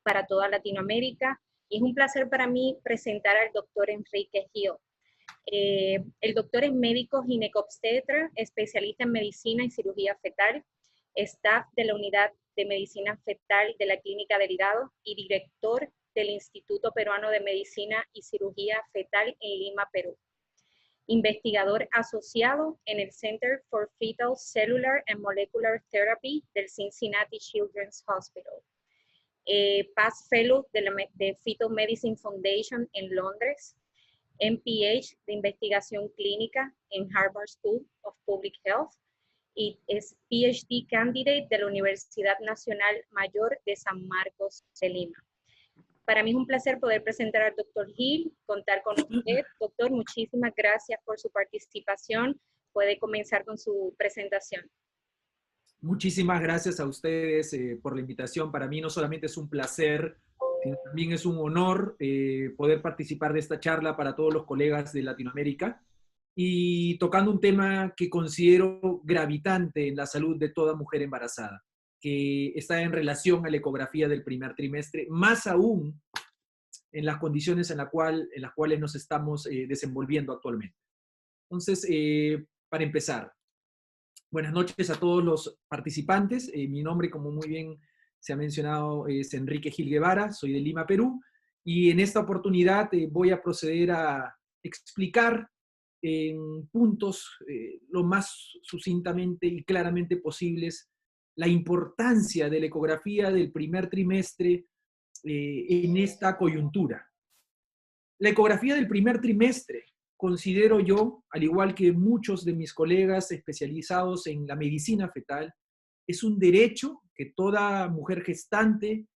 para toda Latinoamérica. Y es un placer para mí presentar al doctor Enrique Gil. El doctor es médico ginecobstetra, especialista en medicina y cirugía fetal, staff de la unidad de medicina fetal de la Clínica Delgado y director del Instituto Peruano de Medicina y Cirugía Fetal en Lima, Perú. Investigador asociado en el Center for Fetal Cellular and Molecular Therapy del Cincinnati Children's Hospital. Past Fellow de Fetal Medicine Foundation en Londres. MPH de investigación clínica en Harvard School of Public Health y es PhD candidate de la Universidad Nacional Mayor de San Marcos de Lima. Para mí es un placer poder presentar al doctor Gil, contar con usted. Doctor, muchísimas gracias por su participación. Puede comenzar con su presentación. Muchísimas gracias a ustedes por la invitación. Para mí no solamente es un placer, sino también es un honor poder participar de esta charla para todos los colegas de Latinoamérica y tocando un tema que considero gravitante en la salud de toda mujer embarazada, que está en relación a la ecografía del primer trimestre, más aún en las condiciones en las cuales nos estamos desenvolviendo actualmente. Entonces, para empezar, buenas noches a todos los participantes. Mi nombre, como muy bien se ha mencionado, es Enrique Gil Guevara, soy de Lima, Perú, y en esta oportunidad voy a proceder a explicar en puntos lo más sucintamente y claramente posibles la importancia de la ecografía del primer trimestre en esta coyuntura. La ecografía del primer trimestre, considero yo, al igual que muchos de mis colegas especializados en la medicina fetal, es un derecho que toda mujer gestante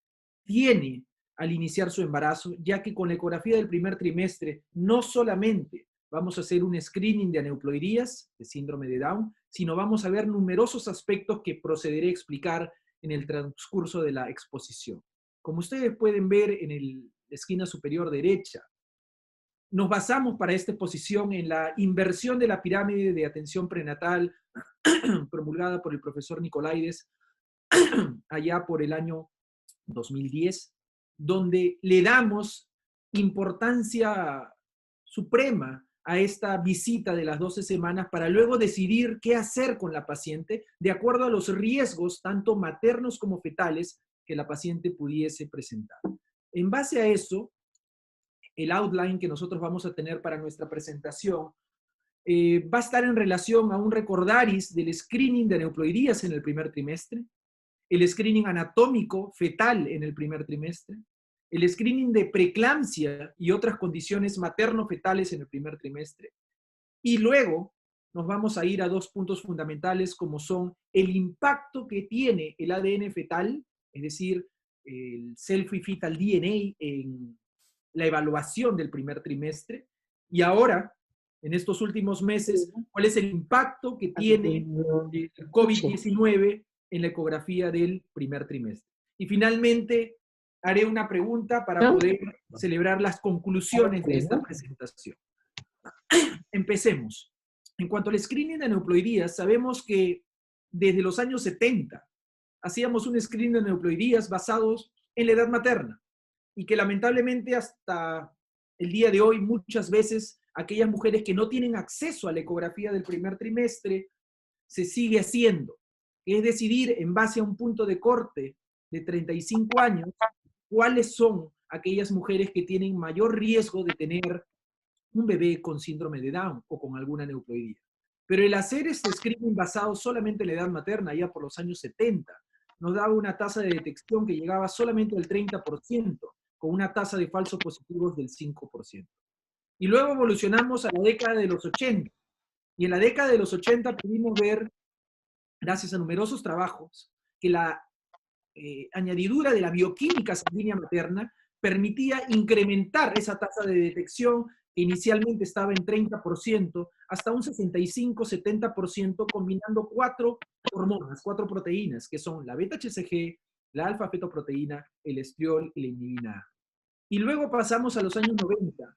tiene al iniciar su embarazo, ya que con la ecografía del primer trimestre no solamente vamos a hacer un screening de aneuploidías, de síndrome de Down, sino vamos a ver numerosos aspectos que procederé a explicar en el transcurso de la exposición. Como ustedes pueden ver en la esquina superior derecha, nos basamos para esta exposición en la inversión de la pirámide de atención prenatal promulgada por el profesor Nicolaides allá por el año 2010, donde le damos importancia suprema a esta visita de las 12 semanas para luego decidir qué hacer con la paciente de acuerdo a los riesgos tanto maternos como fetales que la paciente pudiese presentar. En base a eso, el outline que nosotros vamos a tener para nuestra presentación va a estar en relación a un recordaris del screening de aneuploidías en el primer trimestre, el screening anatómico fetal en el primer trimestre, el screening de preeclampsia y otras condiciones materno-fetales en el primer trimestre. Y luego nos vamos a ir a dos puntos fundamentales como son el impacto que tiene el ADN fetal, es decir, el Cell-Free Fetal DNA en la evaluación del primer trimestre, y ahora, en estos últimos meses, cuál es el impacto que tiene el COVID-19 en la ecografía del primer trimestre. Y finalmente, haré una pregunta para poder celebrar las conclusiones de esta presentación. Empecemos. En cuanto al screening de aneuploidías, sabemos que desde los años 70 hacíamos un screening de aneuploidías basados en la edad materna y que lamentablemente hasta el día de hoy muchas veces aquellas mujeres que no tienen acceso a la ecografía del primer trimestre se sigue haciendo, que es decidir en base a un punto de corte de 35 años cuáles son aquellas mujeres que tienen mayor riesgo de tener un bebé con síndrome de Down o con alguna aneuploidía. Pero el hacer este screening basado solamente en la edad materna, ya por los años 70, nos daba una tasa de detección que llegaba solamente al 30%, con una tasa de falsos positivos del 5%. Y luego evolucionamos a la década de los 80. Y en la década de los 80 pudimos ver, gracias a numerosos trabajos, que la añadidura de la bioquímica sanguínea materna permitía incrementar esa tasa de detección que inicialmente estaba en 30% hasta un 65-70% combinando 4 hormonas, 4 proteínas, que son la beta-HCG, la alfa-fetoproteína, el estriol y la inhibina A. Y luego pasamos a los años 90,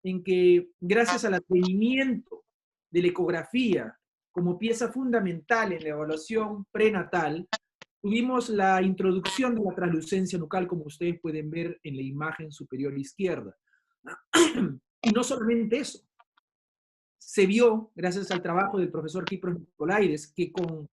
en que gracias al advenimiento de la ecografía como pieza fundamental en la evaluación prenatal, tuvimos la introducción de la translucencia nucal, como ustedes pueden ver en la imagen superior izquierda. Y no solamente eso, se vio, gracias al trabajo del profesor Kipros Nicolaides, que con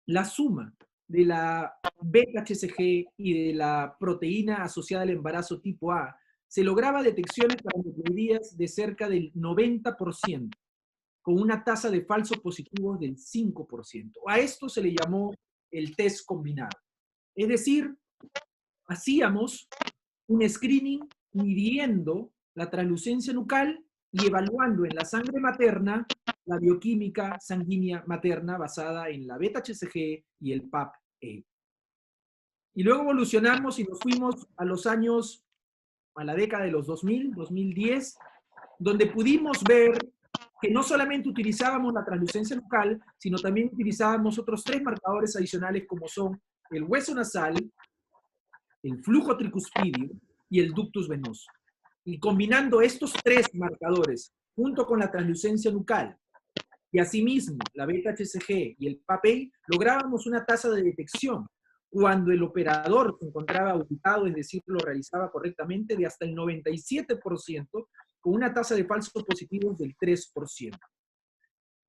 la suma de la beta-HCG y de la proteína asociada al embarazo tipo A, se lograba detecciones para aneuploidías de cerca del 90%, con una tasa de falsos positivos del 5%. A esto se le llamó el test combinado. Es decir, hacíamos un screening midiendo la translucencia nucal y evaluando en la sangre materna la bioquímica sanguínea materna basada en la beta-HCG y el PAP-E. Y luego evolucionamos y nos fuimos a los años, a la década de los 2000, 2010, donde pudimos ver que no solamente utilizábamos la translucencia nucal, sino también utilizábamos otros 3 marcadores adicionales como son el hueso nasal, el flujo tricuspidio y el ductus venoso. Y combinando estos 3 marcadores junto con la translucencia nucal y asimismo la beta-HCG y el PAP-E, lográbamos una tasa de detección cuando el operador se encontraba ubicado, es decir, lo realizaba correctamente, de hasta el 97%, con una tasa de falsos positivos del 3%.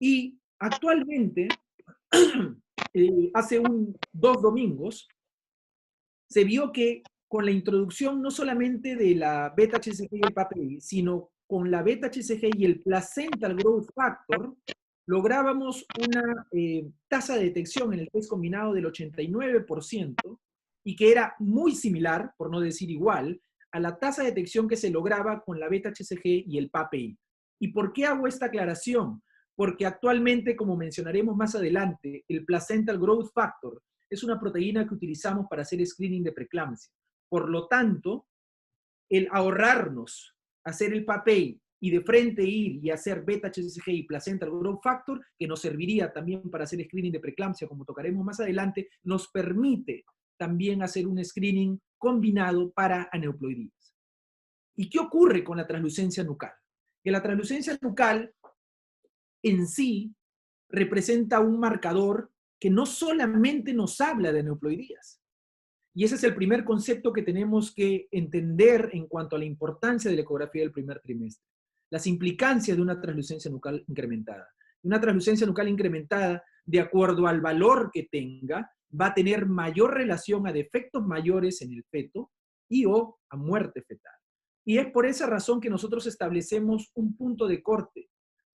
Y actualmente, hace 2 domingos, se vio que con la introducción no solamente de la beta-HCG y el PAP-E, sino con la beta-HCG y el placental growth factor, lográbamos una tasa de detección en el test combinado del 89% y que era muy similar, por no decir igual, a la tasa de detección que se lograba con la beta-HCG y el PAP-E. ¿Y por qué hago esta aclaración? Porque actualmente, como mencionaremos más adelante, el placental growth factor es una proteína que utilizamos para hacer screening de preeclampsia. Por lo tanto, el ahorrarnos hacer el PAP-E y de frente ir y hacer beta-HCG y placental growth factor, que nos serviría también para hacer screening de preeclampsia, como tocaremos más adelante, nos permite también hacer un screening combinado para aneuploidías. ¿Y qué ocurre con la translucencia nucal? Que la translucencia nucal en sí representa un marcador que no solamente nos habla de aneuploidías. Y ese es el primer concepto que tenemos que entender en cuanto a la importancia de la ecografía del primer trimestre. Las implicancias de una translucencia nucal incrementada. Una translucencia nucal incrementada, de acuerdo al valor que tenga, va a tener mayor relación a defectos mayores en el feto y o a muerte fetal. Y es por esa razón que nosotros establecemos un punto de corte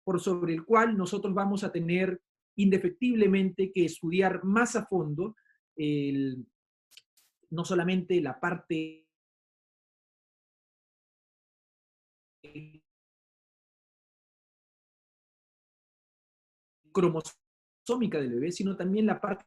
por sobre el cual nosotros vamos a tener indefectiblemente que estudiar más a fondo no solamente la parte cromosómica del bebé, sino también la parte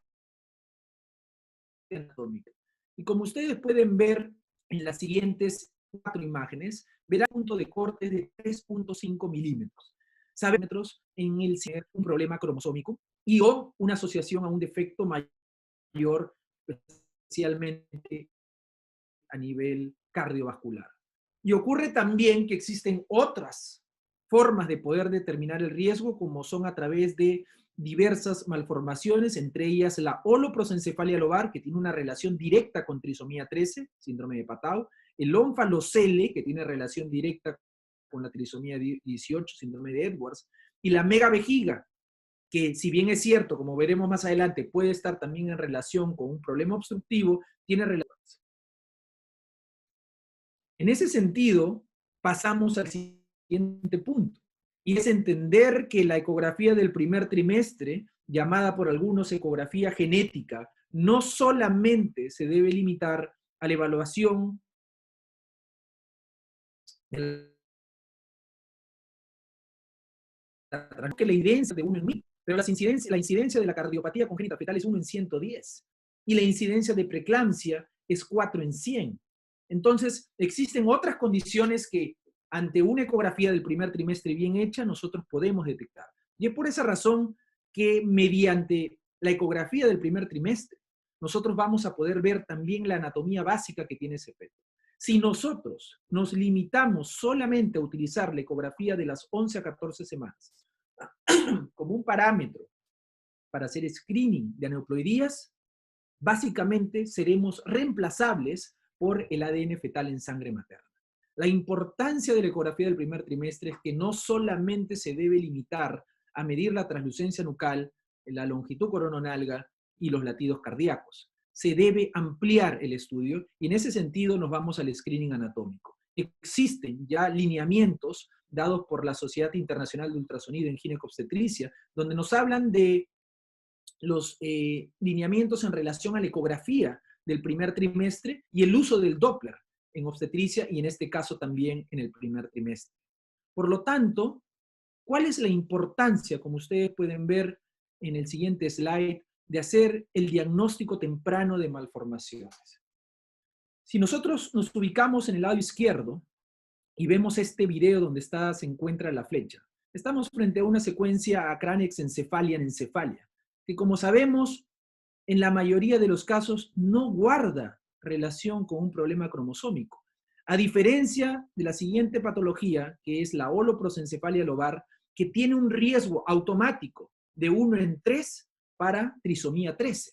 anatómica. Y como ustedes pueden ver en las siguientes 4 imágenes, verán un punto de corte de 3.5 milímetros. Sabemos en el un problema cromosómico y o una asociación a un defecto mayor, especialmente a nivel cardiovascular. Y ocurre también que existen otras formas de poder determinar el riesgo, como son a través de diversas malformaciones, entre ellas la holoprosencefalia lobar, que tiene una relación directa con trisomía 13, síndrome de Patau, el ónfalocele, que tiene relación directa con la trisomía 18, síndrome de Edwards, y la megavejiga, que si bien es cierto, como veremos más adelante, puede estar también en relación con un problema obstructivo, tiene relación. En ese sentido, pasamos al siguiente punto, y es entender que la ecografía del primer trimestre, llamada por algunos ecografía genética, no solamente se debe limitar a la evaluación de que la incidencia de 1 en 1000, pero la incidencia de la cardiopatía congénita fetal es 1 en 110, y la incidencia de preeclampsia es 4 en 100. Entonces, existen otras condiciones que ante una ecografía del primer trimestre bien hecha, nosotros podemos detectar. Y es por esa razón que mediante la ecografía del primer trimestre, nosotros vamos a poder ver también la anatomía básica que tiene ese feto. Si nosotros nos limitamos solamente a utilizar la ecografía de las 11 a 14 semanas como un parámetro para hacer screening de aneuploidías, básicamente seremos reemplazables por el ADN fetal en sangre materna. La importancia de la ecografía del primer trimestre es que no solamente se debe limitar a medir la translucencia nucal, la longitud corononalga y los latidos cardíacos. Se debe ampliar el estudio y en ese sentido nos vamos al screening anatómico. Existen ya lineamientos dados por la Sociedad Internacional de Ultrasonido en Ginecobstetricia, donde nos hablan de los lineamientos en relación a la ecografía del primer trimestre y el uso del Doppler en obstetricia y en este caso también en el primer trimestre. Por lo tanto, ¿cuál es la importancia, como ustedes pueden ver en el siguiente slide, de hacer el diagnóstico temprano de malformaciones? Si nosotros nos ubicamos en el lado izquierdo y vemos este video donde se encuentra la flecha, estamos frente a una secuencia acranex-encefalia en encefalia, que como sabemos, en la mayoría de los casos no guarda relación con un problema cromosómico. A diferencia de la siguiente patología, que es la holoprosencefalia lobar, que tiene un riesgo automático de 1 en 3 para trisomía 13.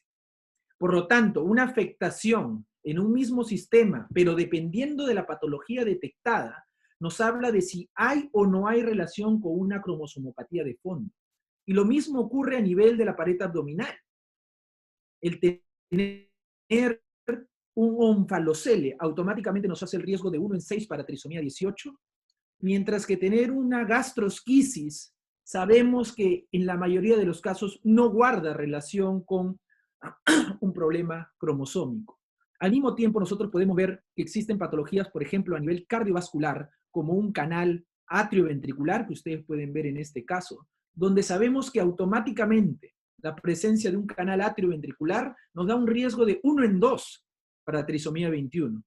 Por lo tanto, una afectación en un mismo sistema, pero dependiendo de la patología detectada, nos habla de si hay o no hay relación con una cromosomopatía de fondo. Y lo mismo ocurre a nivel de la pared abdominal. El tener un onfalocele automáticamente nos hace el riesgo de 1 en 6 para trisomía 18, mientras que tener una gastrosquisis sabemos que en la mayoría de los casos no guarda relación con un problema cromosómico. Al mismo tiempo, nosotros podemos ver que existen patologías, por ejemplo, a nivel cardiovascular, como un canal atrioventricular, que ustedes pueden ver en este caso, donde sabemos que automáticamente la presencia de un canal atrioventricular nos da un riesgo de 1 en 2 para trisomía 21.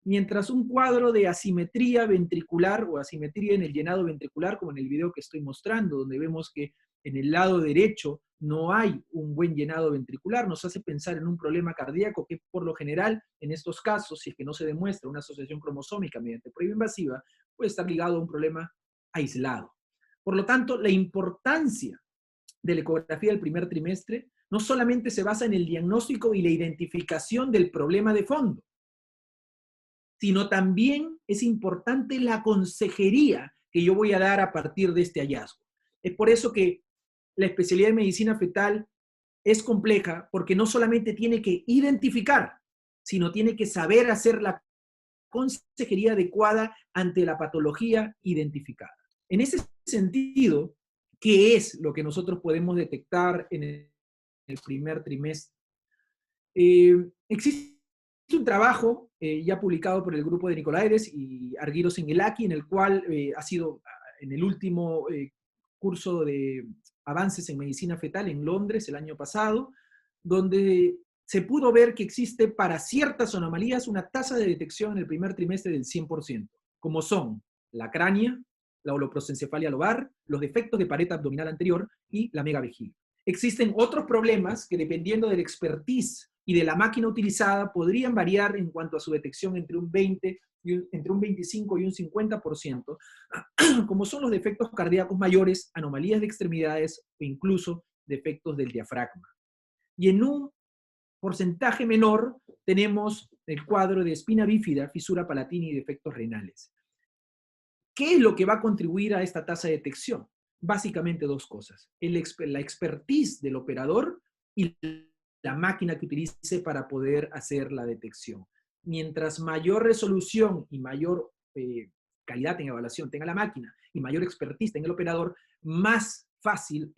Mientras un cuadro de asimetría ventricular o asimetría en el llenado ventricular, como en el video que estoy mostrando, donde vemos que en el lado derecho no hay un buen llenado ventricular, nos hace pensar en un problema cardíaco que por lo general, en estos casos, si es que no se demuestra una asociación cromosómica mediante prueba invasiva, puede estar ligado a un problema aislado. Por lo tanto, la importancia de la ecografía del primer trimestre no solamente se basa en el diagnóstico y la identificación del problema de fondo, sino también es importante la consejería que yo voy a dar a partir de este hallazgo. Es por eso que la especialidad de medicina fetal es compleja, porque no solamente tiene que identificar, sino tiene que saber hacer la consejería adecuada ante la patología identificada. En ese sentido, ¿qué es lo que nosotros podemos detectar en el primer trimestre? Existe un trabajo ya publicado por el grupo de Nicolaides y Argyros Singelaki, en el cual ha sido en el último curso de avances en medicina fetal en Londres el año pasado, donde se pudo ver que existe para ciertas anomalías una tasa de detección en el primer trimestre del 100%, como son la cránea, la holoprosencefalia lobar, los defectos de pared abdominal anterior y la megavejiga. Existen otros problemas que, dependiendo del expertise y de la máquina utilizada, podrían variar en cuanto a su detección entre un 25 y un 50%, como son los defectos cardíacos mayores, anomalías de extremidades e incluso defectos del diafragma. Y en un porcentaje menor tenemos el cuadro de espina bífida, fisura palatina y defectos renales. ¿Qué es lo que va a contribuir a esta tasa de detección? Básicamente dos cosas: la expertise del operador y la máquina que utilice para poder hacer la detección. Mientras mayor resolución y mayor calidad en evaluación tenga la máquina y mayor expertise tenga el operador, más fácil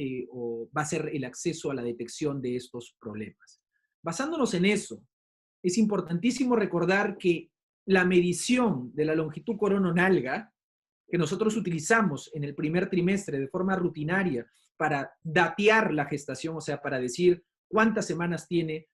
va a ser el acceso a la detección de estos problemas. Basándonos en eso, es importantísimo recordar que la medición de la longitud corononalga que nosotros utilizamos en el primer trimestre de forma rutinaria para datear la gestación, o sea, para decir cuántas semanas tiene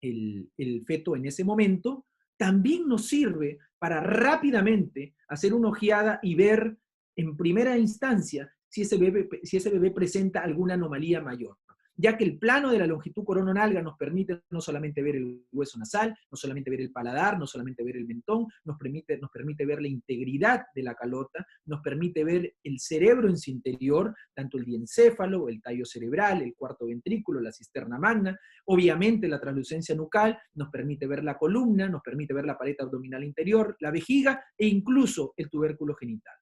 el feto en ese momento, también nos sirve para rápidamente hacer una ojeada y ver en primera instancia si ese bebé presenta alguna anomalía mayor. ya que el plano de la longitud corononalga nos permite no solamente ver el hueso nasal, no solamente ver el paladar, no solamente ver el mentón, nos permite ver la integridad de la calota, nos permite ver el cerebro en su interior, tanto el diencéfalo, el tallo cerebral, el cuarto ventrículo, la cisterna magna, obviamente la translucencia nucal, nos permite ver la columna, nos permite ver la pared abdominal interior, la vejiga e incluso el tubérculo genital.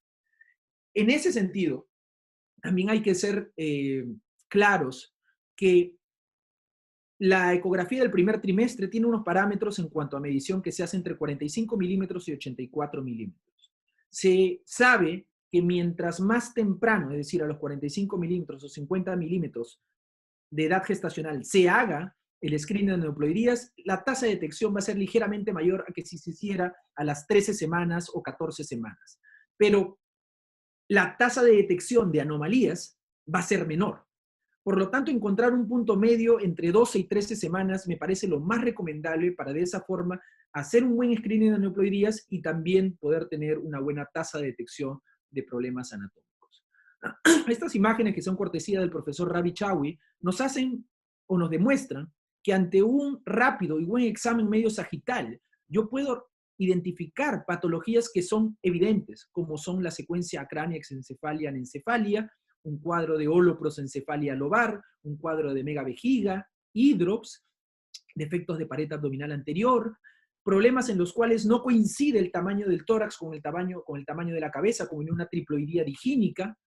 En ese sentido, también hay que ser claros que la ecografía del primer trimestre tiene unos parámetros en cuanto a medición que se hace entre 45 milímetros y 84 milímetros. Se sabe que mientras más temprano, es decir, a los 45 milímetros o 50 milímetros de edad gestacional, se haga el screening de aneuploidías, la tasa de detección va a ser ligeramente mayor a que si se hiciera a las 13 semanas o 14 semanas. Pero la tasa de detección de anomalías va a ser menor. Por lo tanto, encontrar un punto medio entre 12 y 13 semanas me parece lo más recomendable para de esa forma hacer un buen screening de aneuploidías y también poder tener una buena tasa de detección de problemas anatómicos. Estas imágenes, que son cortesía del profesor Ravi Chawi, nos hacen o nos demuestran que ante un rápido y buen examen medio sagital, yo puedo identificar patologías que son evidentes, como son la secuencia acránea-exencefalia anencefalia, un cuadro de holoprosencefalia lobar, un cuadro de megavejiga, hidrops, defectos de pared abdominal anterior, problemas en los cuales no coincide el tamaño del tórax con el tamaño de la cabeza, como en una triploidía digínica.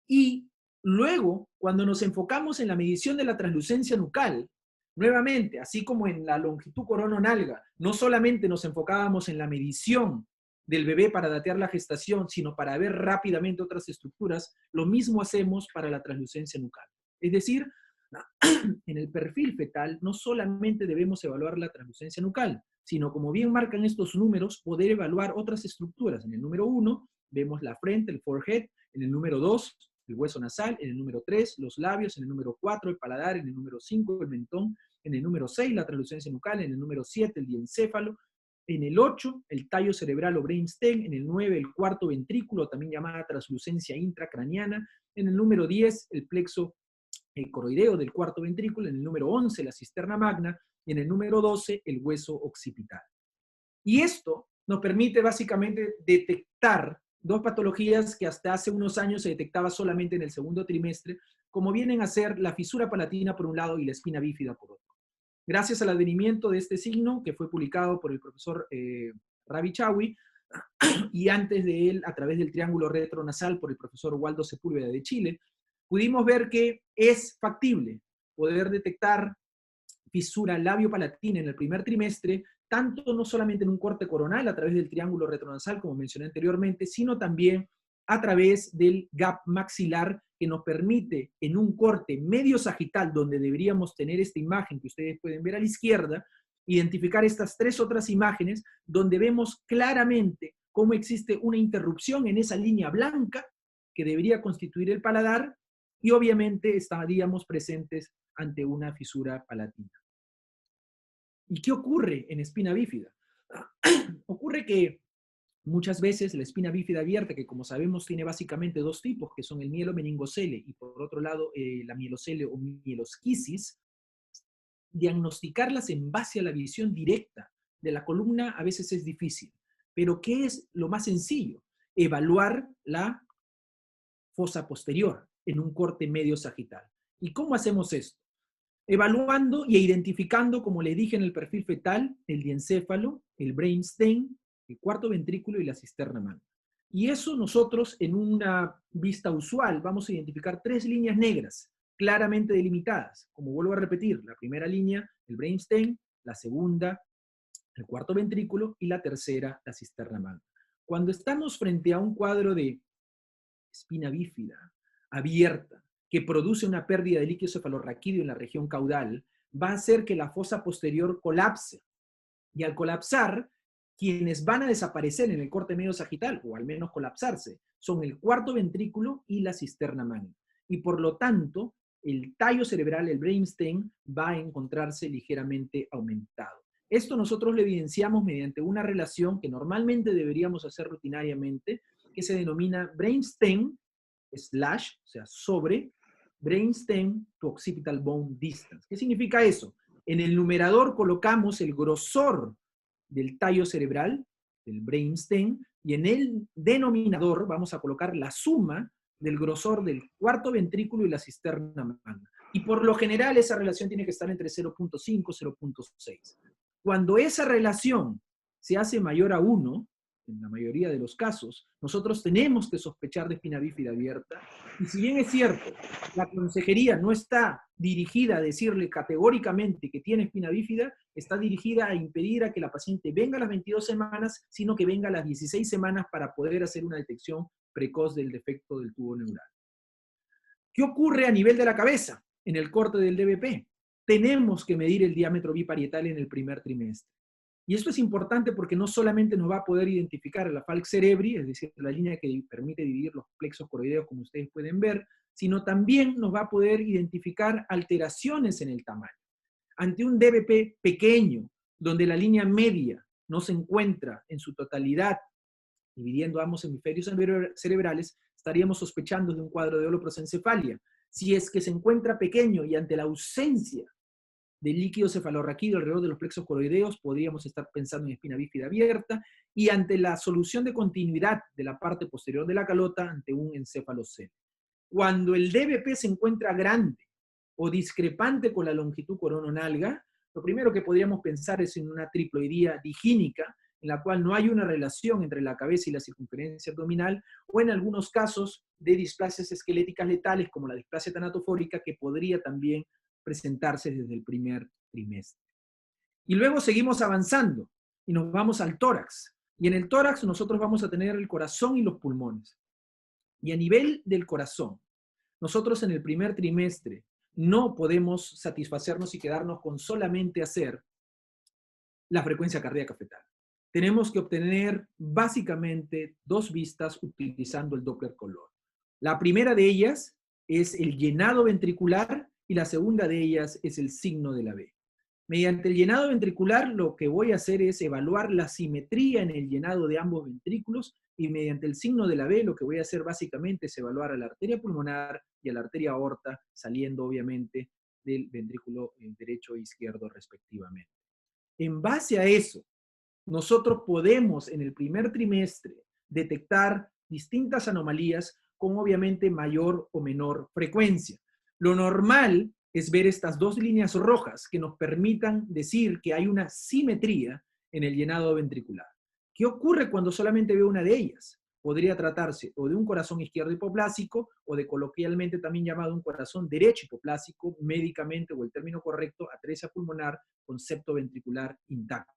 Y luego, cuando nos enfocamos en la medición de la translucencia nucal, nuevamente, así como en la longitud corononalga, no solamente nos enfocábamos en la medición del bebé para datear la gestación, sino para ver rápidamente otras estructuras, lo mismo hacemos para la translucencia nucal. Es decir, en el perfil fetal no solamente debemos evaluar la translucencia nucal, sino, como bien marcan estos números, poder evaluar otras estructuras. En el número 1 vemos la frente, el forehead; en el número 2 el hueso nasal; en el número 3 los labios; en el número 4 el paladar; en el número 5 el mentón; en el número 6 la translucencia nucal; en el número 7 el diencéfalo; en el 8 el tallo cerebral o brainstem; en el 9 el cuarto ventrículo, también llamada translucencia intracraniana; en el número 10 el plexo coroideo del cuarto ventrículo; en el número 11 la cisterna magna; y en el número 12 el hueso occipital. Y esto nos permite básicamente detectar dos patologías que hasta hace unos años se detectaba solamente en el segundo trimestre, como vienen a ser la fisura palatina por un lado y la espina bífida por otro. Gracias al advenimiento de este signo, que fue publicado por el profesor Ravi Chawi, y antes de él, a través del triángulo retronasal, por el profesor Waldo Sepúlveda de Chile, pudimos ver que es factible poder detectar fisura labio-palatina en el primer trimestre, tanto no solamente en un corte coronal a través del triángulo retronasal, como mencioné anteriormente, sino también a través del gap maxilar, que nos permite en un corte medio sagital, donde deberíamos tener esta imagen que ustedes pueden ver a la izquierda, identificar estas tres otras imágenes, donde vemos claramente cómo existe una interrupción en esa línea blanca que debería constituir el paladar, y obviamente estaríamos presentes ante una fisura palatina. ¿Y qué ocurre en espina bífida? Ocurre que muchas veces la espina bífida abierta, que como sabemos tiene básicamente dos tipos, que son el mielomeningocele y por otro lado la mielocele o mielosquisis, diagnosticarlas en base a la visión directa de la columna a veces es difícil. Pero ¿qué es lo más sencillo? Evaluar la fosa posterior en un corte medio sagital. ¿Y cómo hacemos esto? Evaluando y identificando, como le dije en el perfil fetal, el diencéfalo, el brainstem, el cuarto ventrículo y la cisterna magna. Y eso nosotros, en una vista usual, vamos a identificar tres líneas negras claramente delimitadas. Como vuelvo a repetir, la primera línea, el brainstem; la segunda, el cuarto ventrículo; y la tercera, la cisterna magna. Cuando estamos frente a un cuadro de espina bífida abierta, que produce una pérdida de líquido cefalorraquídeo en la región caudal, va a hacer que la fosa posterior colapse. Y al colapsar, quienes van a desaparecer en el corte medio sagital, o al menos colapsarse, son el cuarto ventrículo y la cisterna magna. Y por lo tanto, el tallo cerebral, el brainstem, va a encontrarse ligeramente aumentado. Esto nosotros lo evidenciamos mediante una relación que normalmente deberíamos hacer rutinariamente, que se denomina brainstem / o sea, sobre brainstem to occipital bone distance. ¿Qué significa eso? En el numerador colocamos el grosor del tallo cerebral, del brainstem, y en el denominador vamos a colocar la suma del grosor del cuarto ventrículo y la cisterna magna. Y por lo general esa relación tiene que estar entre 0.5 y 0.6. Cuando esa relación se hace mayor a 1, en la mayoría de los casos, nosotros tenemos que sospechar de espina bífida abierta. Y si bien es cierto, la consejería no está dirigida a decirle categóricamente que tiene espina bífida, está dirigida a impedir a que la paciente venga a las 22 semanas, sino que venga a las 16 semanas para poder hacer una detección precoz del defecto del tubo neural. ¿Qué ocurre a nivel de la cabeza en el corte del DBP? Tenemos que medir el diámetro biparietal en el primer trimestre. Y esto es importante porque no solamente nos va a poder identificar la falx cerebri, es decir, la línea que permite dividir los plexos coroideos, como ustedes pueden ver, sino también nos va a poder identificar alteraciones en el tamaño. Ante un DBP pequeño, donde la línea media no se encuentra en su totalidad, dividiendo ambos hemisferios cerebrales, estaríamos sospechando de un cuadro de holoprosencefalia. Si es que se encuentra pequeño y ante la ausencia de líquido cefalorraquídeo alrededor de los plexos coroideos, podríamos estar pensando en espina bífida abierta, y ante la solución de continuidad de la parte posterior de la calota, ante un encéfalocele. Cuando el DBP se encuentra grande o discrepante con la longitud corononalga, lo primero que podríamos pensar es en una triploidía digínica, en la cual no hay una relación entre la cabeza y la circunferencia abdominal, o en algunos casos de displasias esqueléticas letales, como la displasia tanatofórica, que podría también presentarse desde el primer trimestre. Y luego seguimos avanzando y nos vamos al tórax. Y en el tórax nosotros vamos a tener el corazón y los pulmones. Y a nivel del corazón, nosotros en el primer trimestre no podemos satisfacernos y quedarnos con solamente hacer la frecuencia cardíaca fetal. Tenemos que obtener básicamente dos vistas utilizando el Doppler color. La primera de ellas es el llenado ventricular y la segunda de ellas es el signo de la B. Mediante el llenado ventricular lo que voy a hacer es evaluar la simetría en el llenado de ambos ventrículos, y mediante el signo de la B lo que voy a hacer básicamente es evaluar a la arteria pulmonar y a la arteria aorta, saliendo obviamente del ventrículo derecho e izquierdo respectivamente. En base a eso, nosotros podemos en el primer trimestre detectar distintas anomalías con obviamente mayor o menor frecuencia. Lo normal es ver estas dos líneas rojas que nos permitan decir que hay una simetría en el llenado ventricular. ¿Qué ocurre cuando solamente veo una de ellas? Podría tratarse o de un corazón izquierdo hipoplásico o de coloquialmente también llamado un corazón derecho hipoplásico, médicamente o el término correcto, atresia pulmonar con septo ventricular intacto.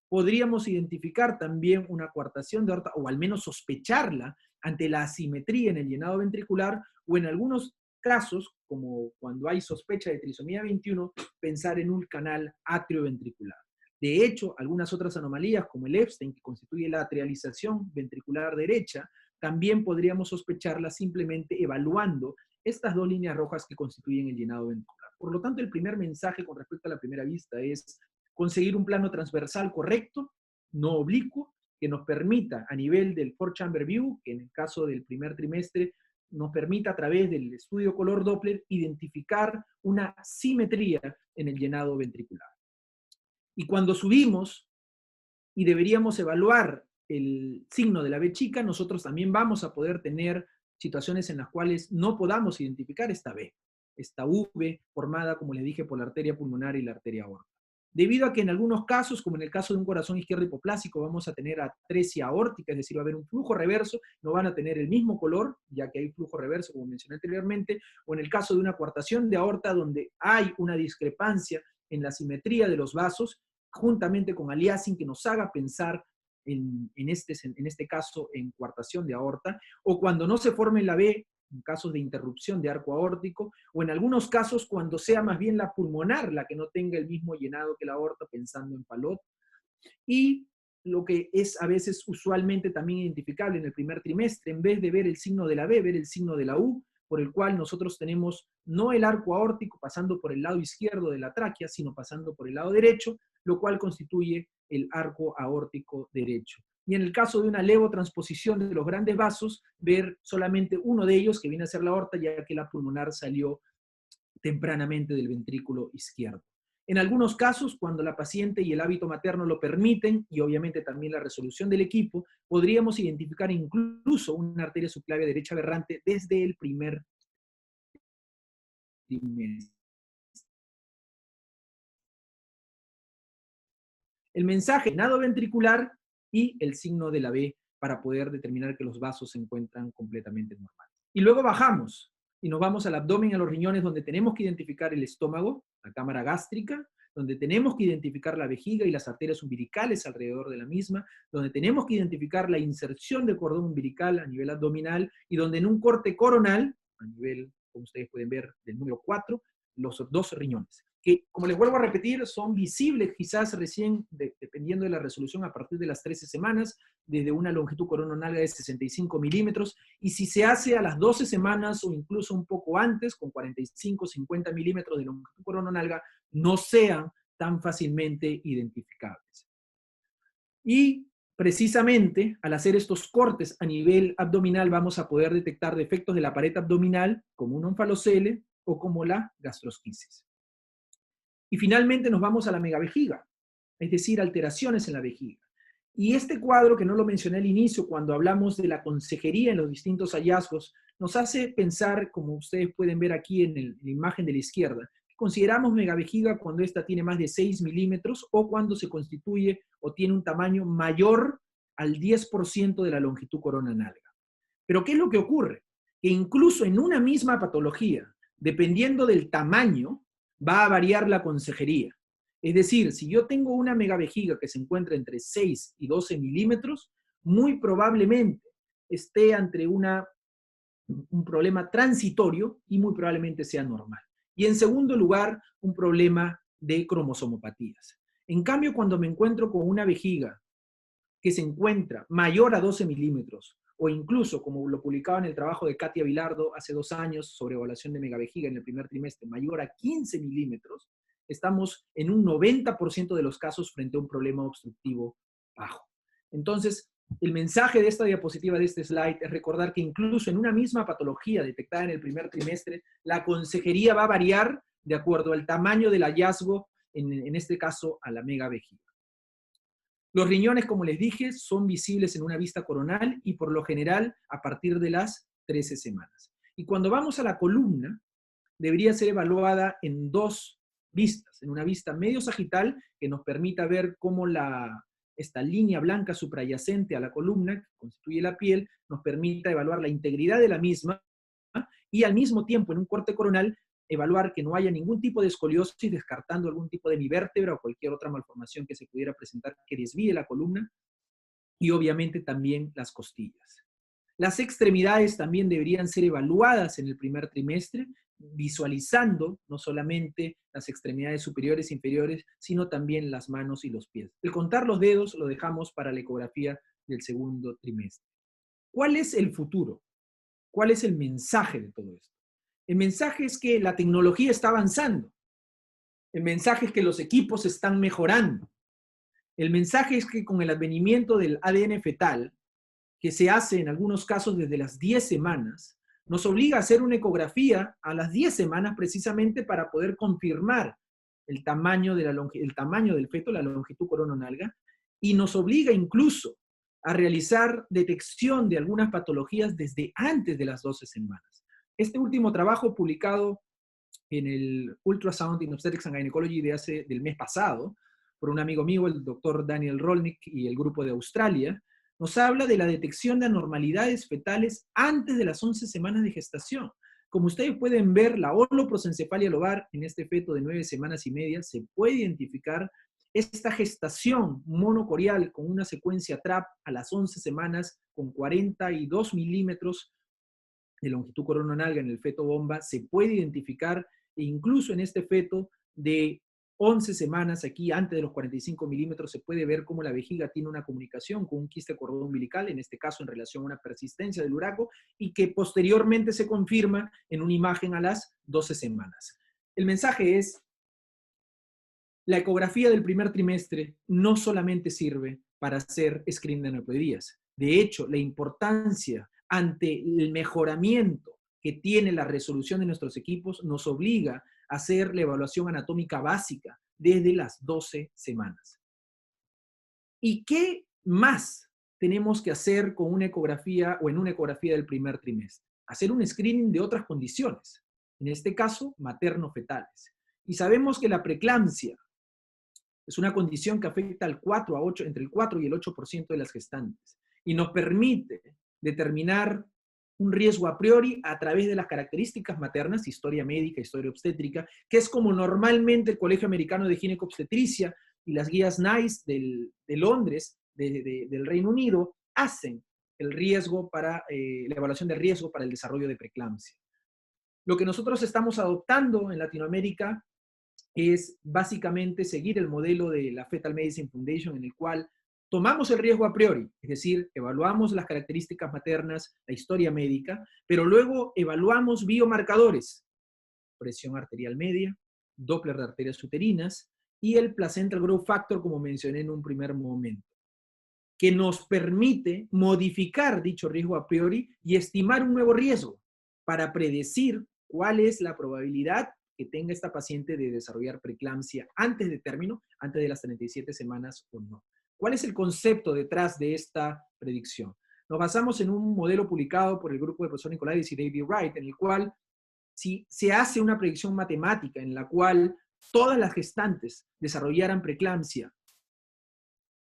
Podríamos identificar también una coartación de aorta, o al menos sospecharla ante la asimetría en el llenado ventricular, o en algunos casos, como cuando hay sospecha de trisomía 21, pensar en un canal atrioventricular. De hecho, algunas otras anomalías, como el Epstein, que constituye la atrialización ventricular derecha, también podríamos sospecharla simplemente evaluando estas dos líneas rojas que constituyen el llenado ventricular. Por lo tanto, el primer mensaje con respecto a la primera vista es conseguir un plano transversal correcto, no oblicuo, que nos permita a nivel del four chamber view, que en el caso del primer trimestre nos permita a través del estudio color Doppler identificar una simetría en el llenado ventricular. Y cuando subimos y deberíamos evaluar el signo de la B chica, nosotros también vamos a poder tener situaciones en las cuales no podamos identificar esta B, esta V formada, como les dije, por la arteria pulmonar y la arteria aorta. Debido a que en algunos casos, como en el caso de un corazón izquierdo hipoplásico, vamos a tener atresia aórtica, es decir, va a haber un flujo reverso, no van a tener el mismo color, ya que hay flujo reverso, como mencioné anteriormente, o en el caso de una coartación de aorta, donde hay una discrepancia en la simetría de los vasos, juntamente con aliasing, que nos haga pensar en este caso en coartación de aorta, o cuando no se forme la B, en casos de interrupción de arco aórtico, o en algunos casos cuando sea más bien la pulmonar la que no tenga el mismo llenado que la aorta, pensando en Fallot. Y lo que es a veces usualmente también identificable en el primer trimestre, en vez de ver el signo de la B, ver el signo de la U, por el cual nosotros tenemos no el arco aórtico pasando por el lado izquierdo de la tráquea, sino pasando por el lado derecho, lo cual constituye el arco aórtico derecho. y en el caso de una levotransposición de los grandes vasos, ver solamente uno de ellos, que viene a ser la aorta, ya que la pulmonar salió tempranamente del ventrículo izquierdo. En algunos casos, cuando la paciente y el hábito materno lo permiten, y obviamente también la resolución del equipo, podríamos identificar incluso una arteria subclavia derecha aberrante desde el primer trimestre. El mensaje nado ventricular y el signo de la B para poder determinar que los vasos se encuentran completamente normales. Y luego bajamos y nos vamos al abdomen, a los riñones, donde tenemos que identificar el estómago, la cámara gástrica, donde tenemos que identificar la vejiga y las arterias umbilicales alrededor de la misma, donde tenemos que identificar la inserción del cordón umbilical a nivel abdominal y donde en un corte coronal, a nivel, como ustedes pueden ver, del número 4, los dos riñones, que, como les vuelvo a repetir, son visibles quizás recién, dependiendo de la resolución, a partir de las 13 semanas, desde una longitud corononalga de 65 milímetros, y si se hace a las 12 semanas o incluso un poco antes, con 45, 50 milímetros de longitud corononalga, no sean tan fácilmente identificables. Y precisamente al hacer estos cortes a nivel abdominal vamos a poder detectar defectos de la pared abdominal, como un onfalocele o como la gastrosquisis. Y finalmente nos vamos a la megavejiga, es decir, alteraciones en la vejiga. Y este cuadro, que no lo mencioné al inicio, cuando hablamos de la consejería en los distintos hallazgos, nos hace pensar, como ustedes pueden ver aquí en la imagen de la izquierda, consideramos megavejiga cuando esta tiene más de 6 milímetros o cuando se constituye o tiene un tamaño mayor al 10% de la longitud corononalga. Pero ¿qué es lo que ocurre? Que incluso en una misma patología, dependiendo del tamaño, va a variar la consejería. Es decir, si yo tengo una megavejiga que se encuentra entre 6 y 12 milímetros, muy probablemente esté ante un problema transitorio y muy probablemente sea normal. Y en segundo lugar, un problema de cromosomopatías. En cambio, cuando me encuentro con una vejiga que se encuentra mayor a 12 milímetros, o incluso, como lo publicaba en el trabajo de Katia Vilardo hace 2 años sobre evaluación de megavejiga en el primer trimestre, mayor a 15 milímetros, estamos en un 90% de los casos frente a un problema obstructivo bajo. Entonces, el mensaje de esta diapositiva, de este slide, es recordar que incluso en una misma patología detectada en el primer trimestre, la consejería va a variar de acuerdo al tamaño del hallazgo, en este caso a la megavejiga. Los riñones, como les dije, son visibles en una vista coronal y por lo general a partir de las 13 semanas. Y cuando vamos a la columna, debería ser evaluada en 2 vistas. En una vista medio sagital, que nos permita ver cómo esta línea blanca suprayacente a la columna, que constituye la piel, nos permita evaluar la integridad de la misma, y al mismo tiempo en un corte coronal evaluar que no haya ningún tipo de escoliosis, descartando algún tipo de hemivértebra o cualquier otra malformación que se pudiera presentar que desvíe la columna, y obviamente también las costillas. Las extremidades también deberían ser evaluadas en el primer trimestre, visualizando no solamente las extremidades superiores e inferiores, sino también las manos y los pies. El contar los dedos lo dejamos para la ecografía del segundo trimestre. ¿Cuál es el futuro? ¿Cuál es el mensaje de todo esto? El mensaje es que la tecnología está avanzando. El mensaje es que los equipos están mejorando. El mensaje es que con el advenimiento del ADN fetal, que se hace en algunos casos desde las 10 semanas, nos obliga a hacer una ecografía a las 10 semanas precisamente para poder confirmar el tamaño del feto, la longitud corononalga, y nos obliga incluso a realizar detección de algunas patologías desde antes de las 12 semanas. Este último trabajo publicado en el Ultrasound in Obstetrics and Gynecology del mes pasado, por un amigo mío, el doctor Daniel Rolnick y el grupo de Australia, nos habla de la detección de anormalidades fetales antes de las 11 semanas de gestación. Como ustedes pueden ver, la holoprosencefalia lobar en este feto de 9 semanas y media se puede identificar esta gestación monocorial con una secuencia TRAP a las 11 semanas con 42 milímetros de longitud corononalga en el feto bomba, se puede identificar e incluso en este feto de 11 semanas, aquí antes de los 45 milímetros, se puede ver cómo la vejiga tiene una comunicación con un quiste cordón umbilical, en este caso en relación a una persistencia del uraco, y que posteriormente se confirma en una imagen a las 12 semanas. El mensaje es, la ecografía del primer trimestre no solamente sirve para hacer screening de aneuploidías. De hecho, la importancia ante el mejoramiento que tiene la resolución de nuestros equipos nos obliga a hacer la evaluación anatómica básica desde las 12 semanas. ¿Y qué más tenemos que hacer con una ecografía o en una ecografía del primer trimestre? Hacer un screening de otras condiciones, en este caso materno-fetales. Y sabemos que la preeclampsia es una condición que afecta al 4 a 8, entre el 4 y el 8% de las gestantes y nos permite determinar un riesgo a priori a través de las características maternas, historia médica, historia obstétrica, que es como normalmente el Colegio Americano de Ginecobstetricia y las guías NICE de Londres, del Reino Unido, hacen el riesgo para, la evaluación de riesgo para el desarrollo de preeclampsia. Lo que nosotros estamos adoptando en Latinoamérica es básicamente seguir el modelo de la Fetal Medicine Foundation, en el cual tomamos el riesgo a priori, es decir, evaluamos las características maternas, la historia médica, pero luego evaluamos biomarcadores, presión arterial media, Doppler de arterias uterinas y el placental growth factor, como mencioné en un primer momento, que nos permite modificar dicho riesgo a priori y estimar un nuevo riesgo para predecir cuál es la probabilidad que tenga esta paciente de desarrollar preeclampsia antes de término, antes de las 37 semanas o no. ¿Cuál es el concepto detrás de esta predicción? Nos basamos en un modelo publicado por el grupo de profesor Nicolaides y David Wright, en el cual si se hace una predicción matemática en la cual todas las gestantes desarrollaran preeclampsia,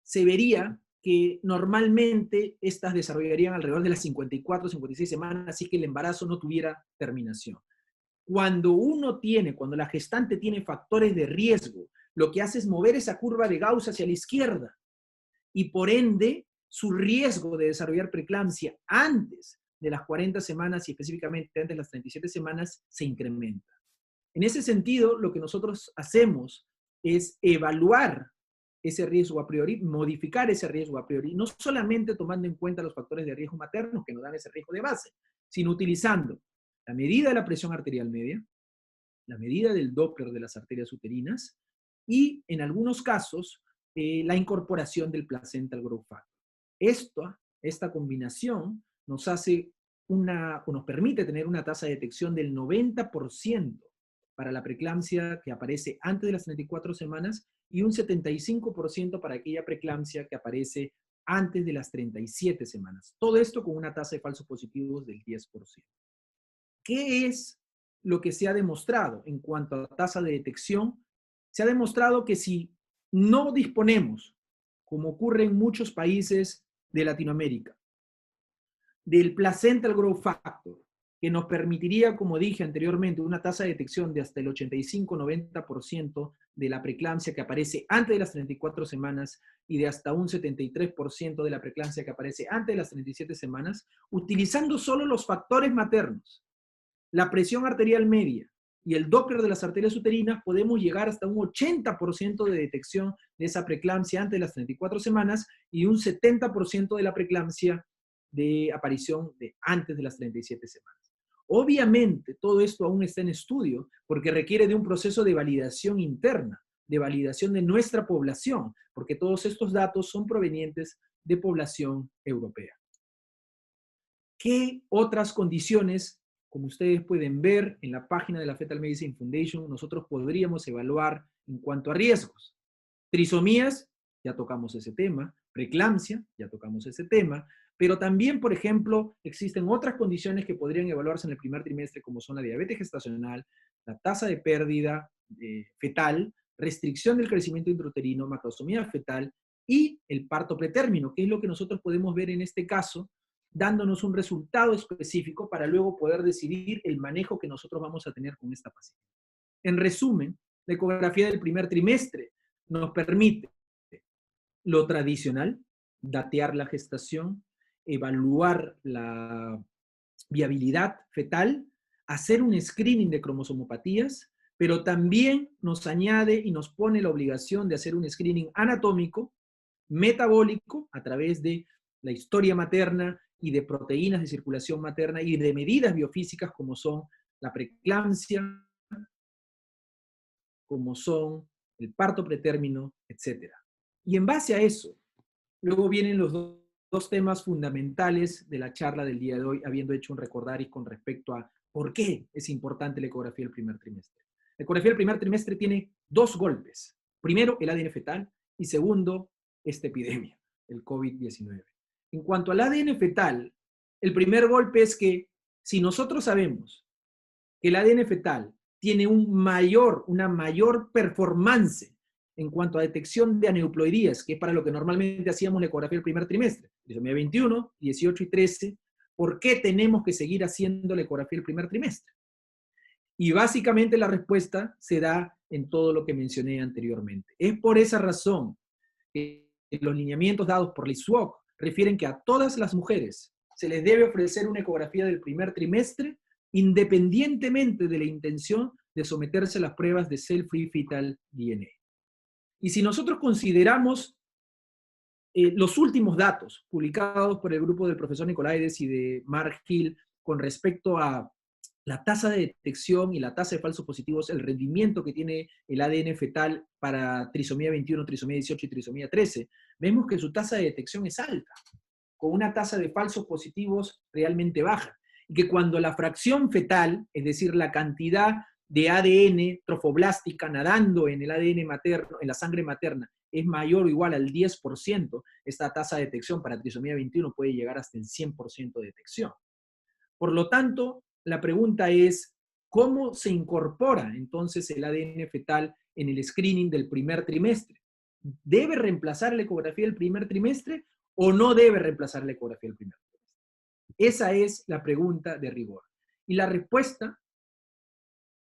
se vería que normalmente estas desarrollarían alrededor de las 54, 56 semanas, así que el embarazo no tuviera terminación. Cuando la gestante tiene factores de riesgo, lo que hace es mover esa curva de Gauss hacia la izquierda y por ende su riesgo de desarrollar preeclampsia antes de las 40 semanas y específicamente antes de las 37 semanas se incrementa. En ese sentido, lo que nosotros hacemos es evaluar ese riesgo a priori, modificar ese riesgo a priori, no solamente tomando en cuenta los factores de riesgo maternos que nos dan ese riesgo de base, sino utilizando la medida de la presión arterial media, la medida del Doppler de las arterias uterinas y, en algunos casos, la incorporación del placental growth factor. Esta combinación nos permite tener una tasa de detección del 90% para la preeclampsia que aparece antes de las 34 semanas y un 75% para aquella preeclampsia que aparece antes de las 37 semanas. Todo esto con una tasa de falsos positivos del 10%. ¿Qué es lo que se ha demostrado en cuanto a tasa de detección? Se ha demostrado que si no disponemos, como ocurre en muchos países de Latinoamérica, del placental growth factor, que nos permitiría, como dije anteriormente, una tasa de detección de hasta el 85-90% de la preeclampsia que aparece antes de las 34 semanas y de hasta un 73% de la preeclampsia que aparece antes de las 37 semanas, utilizando solo los factores maternos, la presión arterial media y el Doppler de las arterias uterinas, podemos llegar hasta un 80% de detección de esa preeclampsia antes de las 34 semanas y un 70% de la preeclampsia de aparición de antes de las 37 semanas. Obviamente, todo esto aún está en estudio porque requiere de un proceso de validación interna, de validación de nuestra población, porque todos estos datos son provenientes de población europea. ¿Qué otras condiciones, como ustedes pueden ver en la página de la Fetal Medicine Foundation, nosotros podríamos evaluar en cuanto a riesgos? Trisomías, ya tocamos ese tema. Preeclampsia, ya tocamos ese tema. Pero también, por ejemplo, existen otras condiciones que podrían evaluarse en el primer trimestre, como son la diabetes gestacional, la tasa de pérdida fetal, restricción del crecimiento intrauterino, macrosomía fetal y el parto pretérmino, que es lo que nosotros podemos ver en este caso, dándonos un resultado específico para luego poder decidir el manejo que nosotros vamos a tener con esta paciente. En resumen, la ecografía del primer trimestre nos permite lo tradicional, datear la gestación, evaluar la viabilidad fetal, hacer un screening de cromosomopatías, pero también nos añade y nos pone la obligación de hacer un screening anatómico, metabólico, a través de la historia materna y de proteínas de circulación materna y de medidas biofísicas como son la preeclampsia, como son el parto pretérmino, etc. Y en base a eso, Luego vienen los dos temas fundamentales de la charla del día de hoy, habiendo hecho un recordaris con respecto a por qué es importante la ecografía del primer trimestre. La ecografía del primer trimestre tiene dos golpes. Primero, el ADN fetal, y segundo, esta epidemia, el COVID-19. En cuanto al ADN fetal, el primer golpe es que si nosotros sabemos que el ADN fetal tiene una mayor performance en cuanto a detección de aneuploidías, que es para lo que normalmente hacíamos la ecografía del primer trimestre, trisomía 21, 18 y 13, ¿por qué tenemos que seguir haciendo la ecografía del primer trimestre? Y básicamente la respuesta se da en todo lo que mencioné anteriormente. Es por esa razón que los lineamientos dados por la ISUOC refieren que a todas las mujeres se les debe ofrecer una ecografía del primer trimestre independientemente de la intención de someterse a las pruebas de cell-free fetal DNA. Y si nosotros consideramos los últimos datos publicados por el grupo del profesor Nicolaides y de Mark Hill con respecto a la tasa de detección y la tasa de falsos positivos, el rendimiento que tiene el ADN fetal para trisomía 21, trisomía 18 y trisomía 13, vemos que su tasa de detección es alta, con una tasa de falsos positivos realmente baja. Y que cuando la fracción fetal, es decir, la cantidad de ADN trofoblástica nadando en el ADN materno, en la sangre materna, es mayor o igual al 10%, esta tasa de detección para trisomía 21 puede llegar hasta el 100% de detección. Por lo tanto, la pregunta es, ¿cómo se incorpora entonces el ADN fetal en el screening del primer trimestre? ¿Debe reemplazar la ecografía del primer trimestre o no debe reemplazar la ecografía del primer trimestre? Esa es la pregunta de rigor. Y la respuesta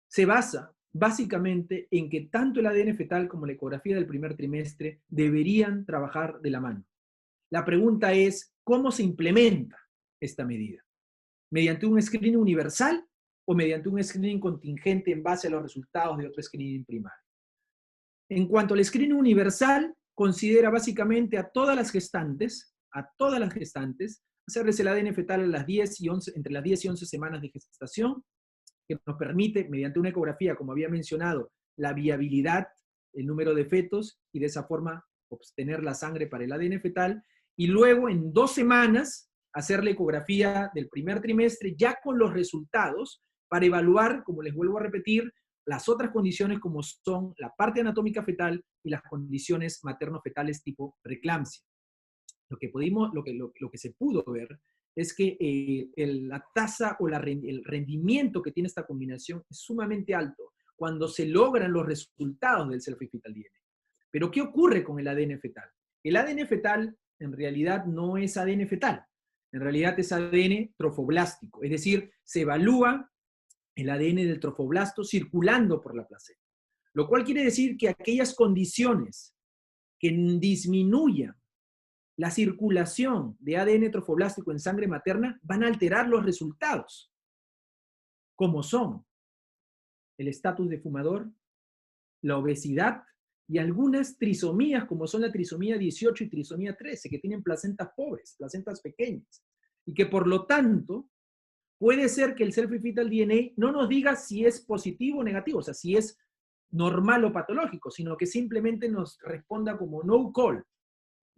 se basa básicamente en que tanto el ADN fetal como la ecografía del primer trimestre deberían trabajar de la mano. La pregunta es, ¿cómo se implementa esta medida? ¿Mediante un screening universal o mediante un screening contingente en base a los resultados de otro screening primario? En cuanto al screening universal, considera básicamente a todas las gestantes, hacerles el ADN fetal a las 10 y 11, entre las 10 y 11 semanas de gestación, que nos permite, mediante una ecografía, como había mencionado, la viabilidad, el número de fetos, y de esa forma obtener la sangre para el ADN fetal, y luego en 2 semanas hacer la ecografía del primer trimestre ya con los resultados para evaluar, como les vuelvo a repetir, las otras condiciones como son la parte anatómica fetal y las condiciones materno-fetales tipo preeclampsia. Lo que se pudo ver es que la tasa o el rendimiento que tiene esta combinación es sumamente alto cuando se logran los resultados del cell-free fetal DNA. Pero ¿qué ocurre con el ADN fetal? El ADN fetal en realidad no es ADN fetal, en realidad es ADN trofoblástico, es decir, se evalúa el ADN del trofoblasto circulando por la placenta, lo cual quiere decir que aquellas condiciones que disminuyan la circulación de ADN trofoblástico en sangre materna van a alterar los resultados, como son el estatus de fumador, la obesidad y algunas trisomías, como son la trisomía 18 y trisomía 13, que tienen placentas pobres, placentas pequeñas, y que por lo tanto puede ser que el cell-free fetal DNA no nos diga si es positivo o negativo, o sea, si es normal o patológico, sino que simplemente nos responda como no call,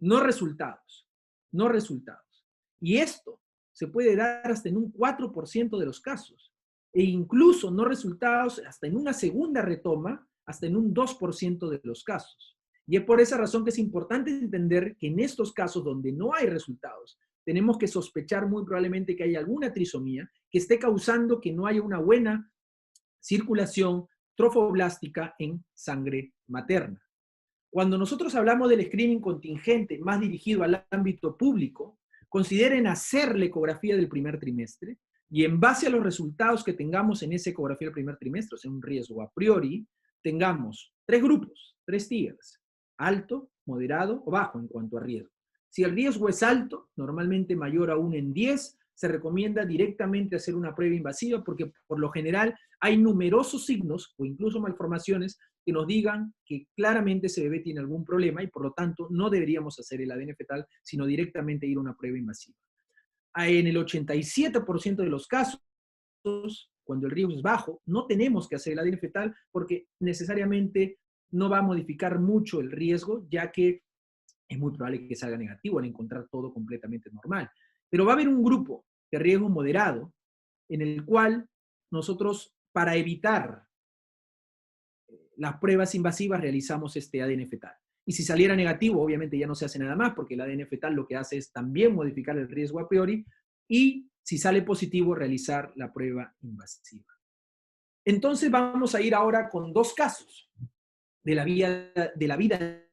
no resultados, no resultados. Y esto se puede dar hasta en un 4% de los casos, e incluso no resultados hasta en una segunda retoma, hasta en un 2% de los casos. Y es por esa razón que es importante entender que en estos casos donde no hay resultados, tenemos que sospechar muy probablemente que hay alguna trisomía que esté causando que no haya una buena circulación trofoblástica en sangre materna. Cuando nosotros hablamos del screening contingente más dirigido al ámbito público, consideren hacer la ecografía del primer trimestre y en base a los resultados que tengamos en esa ecografía del primer trimestre, o sea, un riesgo a priori, tengamos 3 grupos, 3 tiers, alto, moderado o bajo en cuanto a riesgo. Si el riesgo es alto, normalmente mayor a 1 en 10, se recomienda directamente hacer una prueba invasiva porque por lo general hay numerosos signos o incluso malformaciones que nos digan que claramente ese bebé tiene algún problema y por lo tanto no deberíamos hacer el ADN fetal, sino directamente ir a una prueba invasiva. En el 87% de los casos, cuando el riesgo es bajo, no tenemos que hacer el ADN fetal porque necesariamente no va a modificar mucho el riesgo, ya que es muy probable que salga negativo al encontrar todo completamente normal. Pero va a haber un grupo de riesgo moderado en el cual nosotros, para evitar las pruebas invasivas, realizamos este ADN fetal. Y si saliera negativo, obviamente ya no se hace nada más, porque el ADN fetal lo que hace es también modificar el riesgo a priori, y si sale positivo, realizar la prueba invasiva. Entonces vamos a ir ahora con dos casos de la vida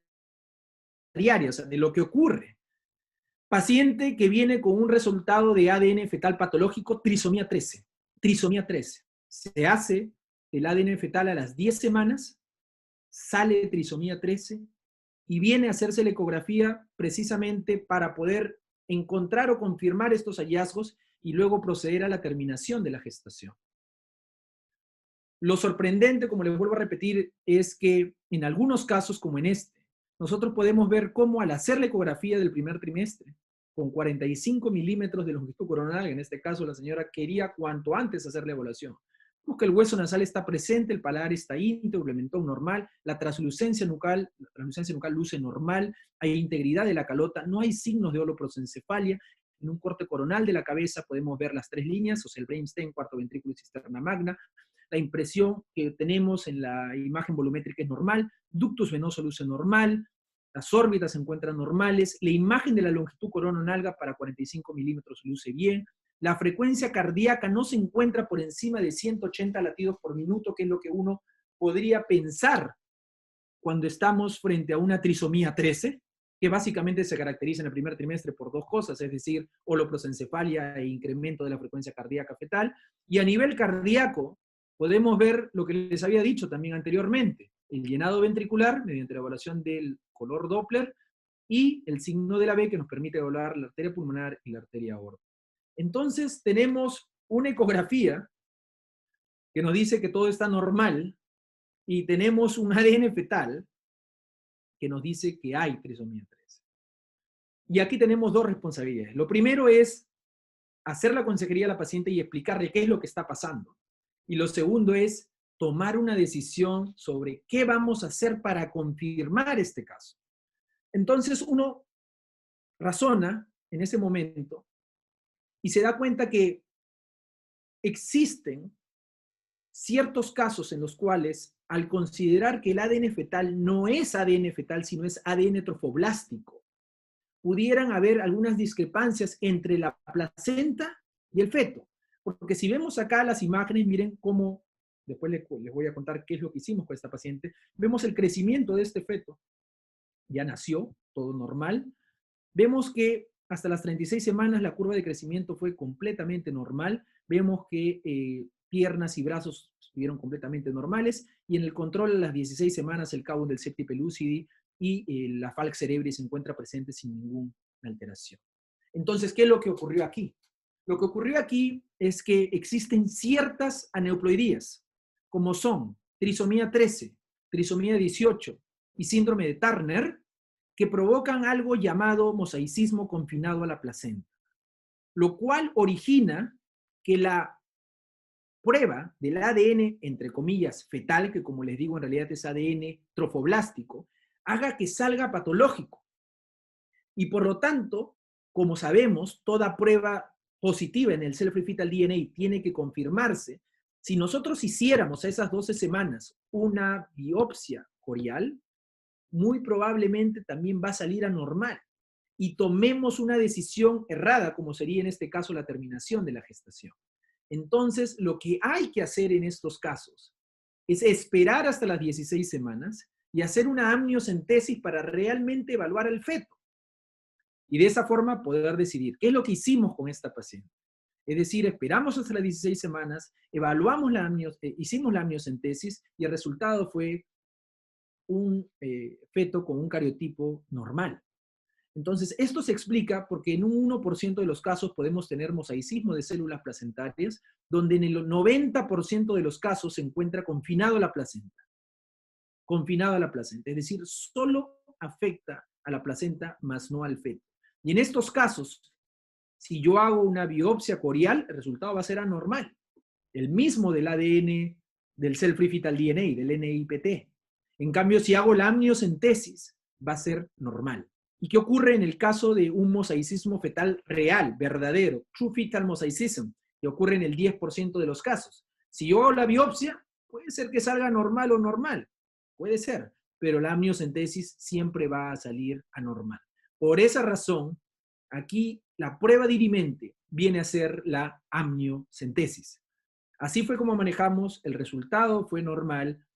diaria, o sea, de lo que ocurre. Paciente que viene con un resultado de ADN fetal patológico, trisomía 13. Trisomía 13. Se hace el ADN fetal a las 10 semanas, sale trisomía 13 y viene a hacerse la ecografía precisamente para poder encontrar o confirmar estos hallazgos y luego proceder a la terminación de la gestación. Lo sorprendente, como les vuelvo a repetir, es que en algunos casos, como en este, nosotros podemos ver cómo al hacer la ecografía del primer trimestre, con 45 milímetros de longitud coronal, en este caso la señora quería cuanto antes hacer la evaluación, porque el hueso nasal está presente, el paladar está íntegro, el mentón normal, la translucencia nucal luce normal, hay integridad de la calota, no hay signos de holoprosencefalia. En un corte coronal de la cabeza podemos ver las tres líneas, o sea, el brainstem, cuarto ventrículo y cisterna magna. La impresión que tenemos en la imagen volumétrica es normal, ductus venoso luce normal, las órbitas se encuentran normales, la imagen de la longitud corononalga para 45 milímetros luce bien, la frecuencia cardíaca no se encuentra por encima de 180 latidos por minuto, que es lo que uno podría pensar cuando estamos frente a una trisomía 13, que básicamente se caracteriza en el primer trimestre por dos cosas, es decir, holoprosencefalia e incremento de la frecuencia cardíaca fetal. Y a nivel cardíaco, podemos ver lo que les había dicho también anteriormente, el llenado ventricular mediante la evaluación del color Doppler y el signo de la B que nos permite evaluar la arteria pulmonar y la arteria aorta. Entonces tenemos una ecografía que nos dice que todo está normal y tenemos un ADN fetal que nos dice que hay trisomía 13. Y aquí tenemos dos responsabilidades. Lo primero es hacer la consejería a la paciente y explicarle qué es lo que está pasando. Y lo segundo es tomar una decisión sobre qué vamos a hacer para confirmar este caso. Entonces uno razona en ese momento y se da cuenta que existen ciertos casos en los cuales, al considerar que el ADN fetal no es ADN fetal, sino es ADN trofoblástico, pudieran haber algunas discrepancias entre la placenta y el feto. Porque si vemos acá las imágenes, miren cómo, después les voy a contar qué es lo que hicimos con esta paciente, vemos el crecimiento de este feto, ya nació, todo normal. Vemos que hasta las 36 semanas la curva de crecimiento fue completamente normal. Vemos que piernas y brazos estuvieron completamente normales, y en el control a las 16 semanas el cabo del septi pellucidi y la falx cerebri se encuentra presente sin ninguna alteración. Entonces, ¿qué es lo que ocurrió aquí? Lo que ocurrió aquí es que existen ciertas aneuploidías, como son trisomía 13, trisomía 18 y síndrome de Turner, que provocan algo llamado mosaicismo confinado a la placenta, lo cual origina que la prueba del ADN, entre comillas, fetal, que como les digo en realidad es ADN trofoblástico, haga que salga patológico. Y por lo tanto, como sabemos, toda prueba positiva en el cell-free fetal DNA tiene que confirmarse. Si nosotros hiciéramos a esas 12 semanas una biopsia corial, muy probablemente también va a salir anormal y tomemos una decisión errada, como sería en este caso la terminación de la gestación. Entonces, lo que hay que hacer en estos casos es esperar hasta las 16 semanas y hacer una amniocentesis para realmente evaluar al feto. Y de esa forma poder decidir qué es lo que hicimos con esta paciente. Es decir, esperamos hasta las 16 semanas, evaluamos hicimos la amniocentesis y el resultado fue un feto con un cariotipo normal. Entonces, esto se explica porque en un 1% de los casos podemos tener mosaicismo de células placentarias, donde en el 90% de los casos se encuentra confinado a la placenta. Confinado a la placenta, es decir, solo afecta a la placenta, más no al feto. Y en estos casos, si yo hago una biopsia corial, el resultado va a ser anormal. El mismo del ADN, del cell-free fetal DNA, del NIPT. En cambio, si hago la amniocentesis, va a ser normal. ¿Y qué ocurre en el caso de un mosaicismo fetal real, verdadero, true fetal mosaicism, que ocurre en el 10% de los casos? Si yo hago la biopsia, puede ser que salga normal o normal, puede ser, pero la amniocentesis siempre va a salir anormal. Por esa razón, aquí la prueba dirimente viene a ser la amniocentesis. Así fue como manejamos, el resultado fue normal,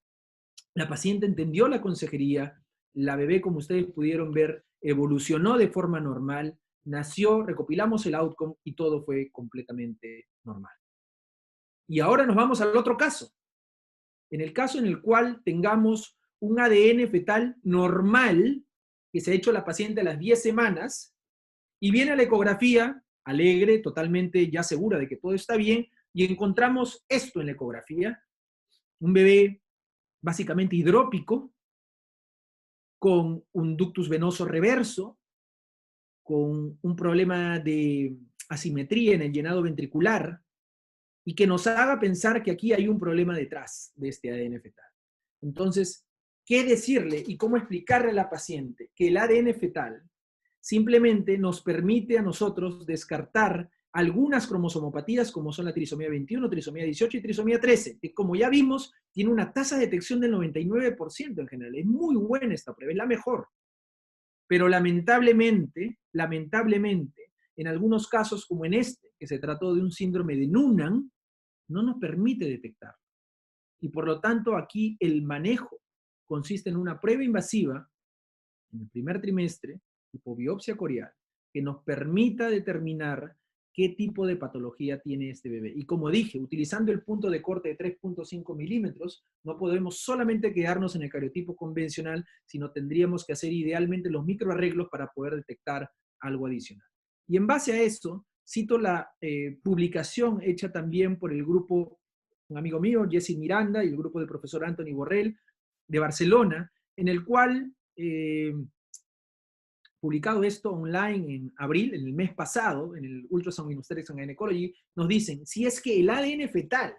la paciente entendió la consejería, la bebé, como ustedes pudieron ver, evolucionó de forma normal, nació, recopilamos el outcome y todo fue completamente normal. Y ahora nos vamos al otro caso. En el caso en el cual tengamos un ADN fetal normal, que se ha hecho la paciente a las 10 semanas, y viene a la ecografía, alegre, totalmente ya segura de que todo está bien, y encontramos esto en la ecografía, un bebé básicamente hidrópico, con un ductus venoso reverso, con un problema de asimetría en el llenado ventricular, y que nos haga pensar que aquí hay un problema detrás de este ADN fetal. Entonces, ¿qué decirle y cómo explicarle a la paciente? Que el ADN fetal simplemente nos permite a nosotros descartar algunas cromosomopatías como son la trisomía 21, trisomía 18 y trisomía 13, que como ya vimos, tiene una tasa de detección del 99% en general. Es muy buena esta prueba, es la mejor. Pero lamentablemente, en algunos casos como en este, que se trató de un síndrome de Noonan, no nos permite detectar. Y por lo tanto, aquí el manejo consiste en una prueba invasiva en el primer trimestre, tipo biopsia corial, que nos permita determinar qué tipo de patología tiene este bebé. Y como dije, utilizando el punto de corte de 3.5 milímetros, no podemos solamente quedarnos en el cariotipo convencional, sino tendríamos que hacer idealmente los microarreglos para poder detectar algo adicional. Y en base a eso, cito la publicación hecha también por el grupo, un amigo mío, Jesse Miranda, y el grupo del profesor Anthony Borrell, de Barcelona, en el cual publicado esto online en abril, en el mes pasado, en el Ultrasound in Obstetrics and Gynecology, nos dicen, si es que el ADN fetal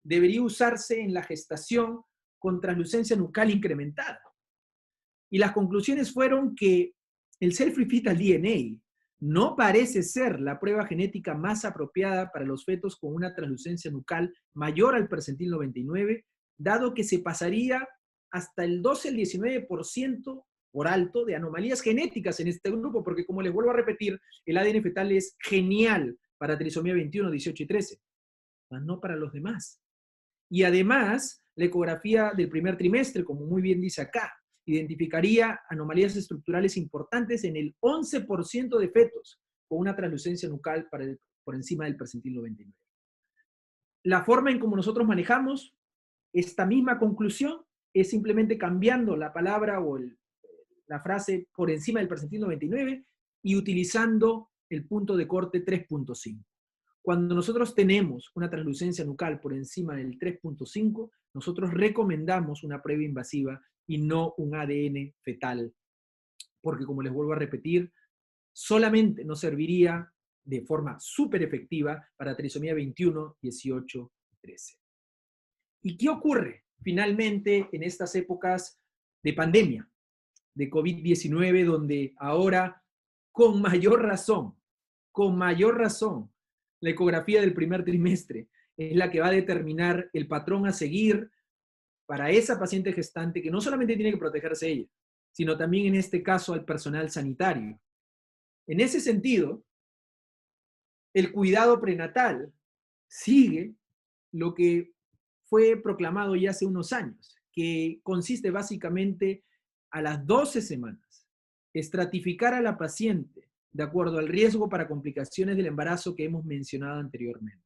debería usarse en la gestación con translucencia nucal incrementada. Y las conclusiones fueron que el Cell-Free Fetal DNA no parece ser la prueba genética más apropiada para los fetos con una translucencia nucal mayor al percentil 99, dado que se pasaría hasta el 12 al 19% por alto de anomalías genéticas en este grupo, porque como les vuelvo a repetir, el ADN fetal es genial para trisomía 21, 18 y 13, mas no para los demás. Y además, la ecografía del primer trimestre, como muy bien dice acá, identificaría anomalías estructurales importantes en el 11% de fetos con una translucencia nucal por encima del percentil 99. La forma en cómo nosotros manejamos esta misma conclusión es simplemente cambiando la palabra o la frase por encima del percentil 99 y utilizando el punto de corte 3.5. Cuando nosotros tenemos una translucencia nucal por encima del 3.5, nosotros recomendamos una prueba invasiva y no un ADN fetal, porque como les vuelvo a repetir, solamente nos serviría de forma súper efectiva para trisomía 21, 18 y 13. ¿Y qué ocurre finalmente en estas épocas de pandemia, de COVID-19, donde ahora, con mayor razón, la ecografía del primer trimestre es la que va a determinar el patrón a seguir para esa paciente gestante que no solamente tiene que protegerse ella, sino también en este caso al personal sanitario? En ese sentido, el cuidado prenatal sigue lo que fue proclamado ya hace unos años, que consiste básicamente a las 12 semanas, estratificar a la paciente de acuerdo al riesgo para complicaciones del embarazo que hemos mencionado anteriormente.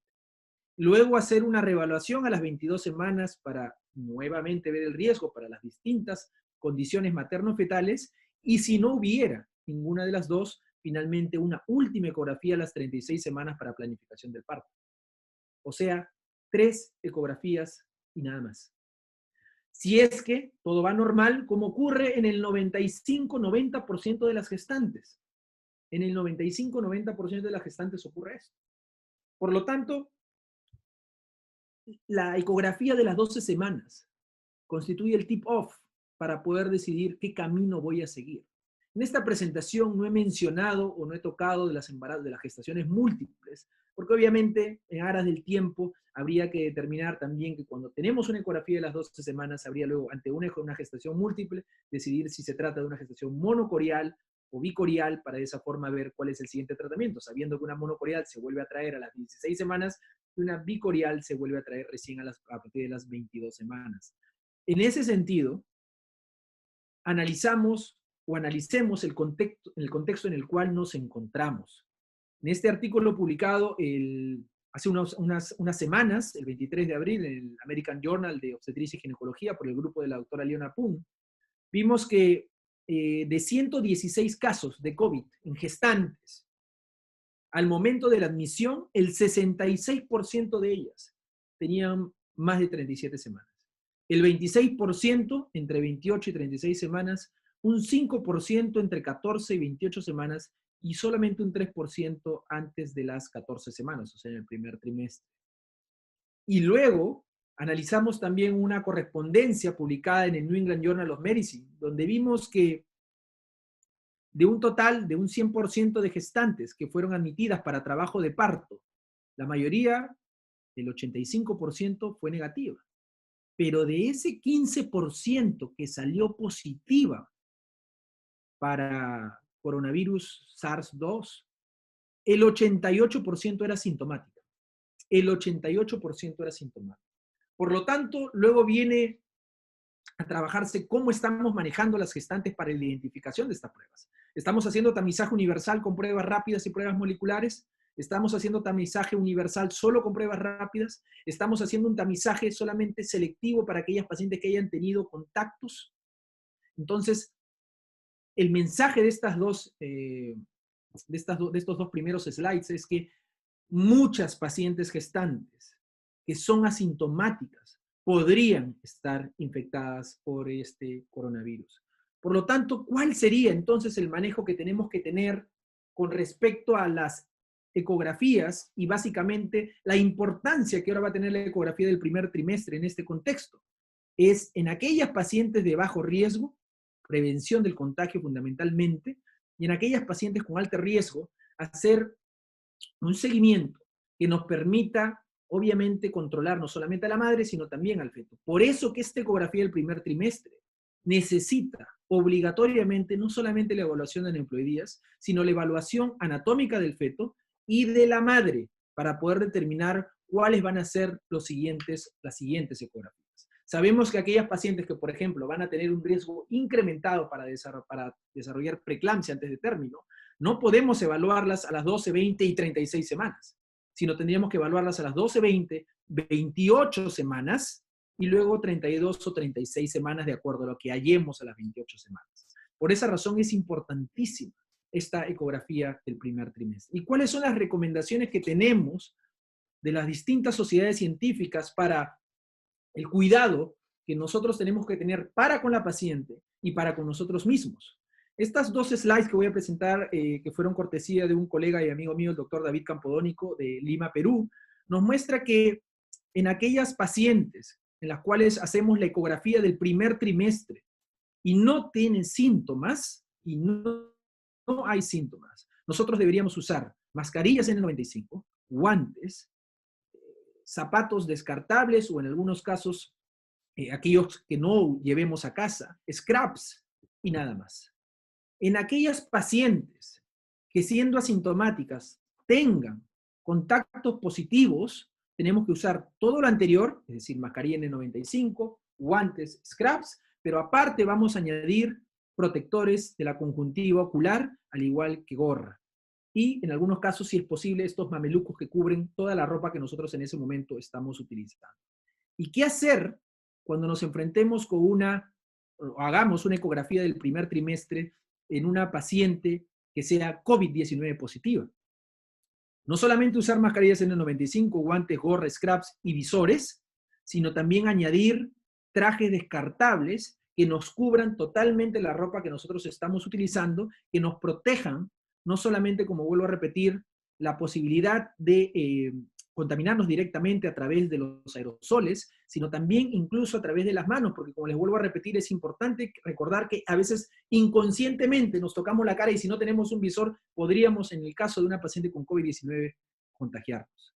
Luego hacer una reevaluación a las 22 semanas para nuevamente ver el riesgo para las distintas condiciones materno-fetales y si no hubiera ninguna de las dos, finalmente una última ecografía a las 36 semanas para planificación del parto. O sea, 3 ecografías y nada más. Si es que todo va normal, como ocurre en el 95-90% de las gestantes. En el 95-90% de las gestantes ocurre esto. Por lo tanto, la ecografía de las 12 semanas constituye el tip-off para poder decidir qué camino voy a seguir. En esta presentación no he mencionado o no he tocado de las gestaciones múltiples, porque obviamente en aras del tiempo habría que determinar también que cuando tenemos una ecografía de las 12 semanas, habría luego ante una gestación múltiple decidir si se trata de una gestación monocorial o bicorial, para de esa forma ver cuál es el siguiente tratamiento, sabiendo que una monocorial se vuelve a traer a las 16 semanas y una bicorial se vuelve a traer recién a partir de las 22 semanas. En ese sentido, analicemos el contexto en el cual nos encontramos. En este artículo publicado hace unas semanas, el 23 de abril, en el American Journal de Obstetricia y Ginecología, por el grupo de la doctora Leona Pun, vimos que de 116 casos de COVID en gestantes, al momento de la admisión, el 66% de ellas tenían más de 37 semanas. El 26% entre 28 y 36 semanas, un 5% entre 14 y 28 semanas y solamente un 3% antes de las 14 semanas, o sea, en el primer trimestre. Y luego analizamos también una correspondencia publicada en el New England Journal of Medicine, donde vimos que de un total de un 100% de gestantes que fueron admitidas para trabajo de parto, la mayoría, el 85%, fue negativa. Pero de ese 15% que salió positiva para coronavirus SARS-2, el 88% era sintomática. El 88% era sintomática. Por lo tanto, luego viene a trabajarse cómo estamos manejando las gestantes para la identificación de estas pruebas. Estamos haciendo tamizaje universal con pruebas rápidas y pruebas moleculares. Estamos haciendo tamizaje universal solo con pruebas rápidas. Estamos haciendo un tamizaje solamente selectivo para aquellas pacientes que hayan tenido contactos. Entonces, el mensaje de estos dos primeros slides es que muchas pacientes gestantes que son asintomáticas podrían estar infectadas por este coronavirus. Por lo tanto, ¿cuál sería entonces el manejo que tenemos que tener con respecto a las ecografías y básicamente la importancia que ahora va a tener la ecografía del primer trimestre en este contexto? Es en aquellas pacientes de bajo riesgo, prevención del contagio fundamentalmente, y en aquellas pacientes con alto riesgo, hacer un seguimiento que nos permita, obviamente, controlar no solamente a la madre, sino también al feto. Por eso que esta ecografía del primer trimestre necesita obligatoriamente no solamente la evaluación de aneuploidías, sino la evaluación anatómica del feto y de la madre, para poder determinar cuáles van a ser las siguientes ecografías. Sabemos que aquellas pacientes que, por ejemplo, van a tener un riesgo incrementado para desarrollar preeclampsia antes de término, no podemos evaluarlas a las 12, 20 y 36 semanas, sino tendríamos que evaluarlas a las 12, 20, 28 semanas y luego 32 o 36 semanas de acuerdo a lo que hallemos a las 28 semanas. Por esa razón es importantísima esta ecografía del primer trimestre. ¿Y cuáles son las recomendaciones que tenemos de las distintas sociedades científicas para el cuidado que nosotros tenemos que tener para con la paciente y para con nosotros mismos? Estas dos slides que voy a presentar, que fueron cortesía de un colega y amigo mío, el doctor David Campodónico, de Lima, Perú, nos muestra que en aquellas pacientes en las cuales hacemos la ecografía del primer trimestre y no tienen síntomas, y no hay síntomas, nosotros deberíamos usar mascarillas N95, guantes, zapatos descartables o en algunos casos, aquellos que no llevemos a casa, scrubs y nada más. En aquellas pacientes que siendo asintomáticas tengan contactos positivos, tenemos que usar todo lo anterior, es decir, mascarilla N95, guantes, scrubs, pero aparte vamos a añadir protectores de la conjuntiva ocular, al igual que gorra. Y en algunos casos, si es posible, estos mamelucos que cubren toda la ropa que nosotros en ese momento estamos utilizando. ¿Y qué hacer cuando nos enfrentemos con o hagamos una ecografía del primer trimestre en una paciente que sea COVID-19 positiva? No solamente usar mascarillas N95, guantes, gorras, scrubs y visores, sino también añadir trajes descartables que nos cubran totalmente la ropa que nosotros estamos utilizando, que nos protejan, no solamente, como vuelvo a repetir, la posibilidad de contaminarnos directamente a través de los aerosoles, sino también incluso a través de las manos, porque como les vuelvo a repetir, es importante recordar que a veces inconscientemente nos tocamos la cara y si no tenemos un visor, podríamos, en el caso de una paciente con COVID-19, contagiarnos.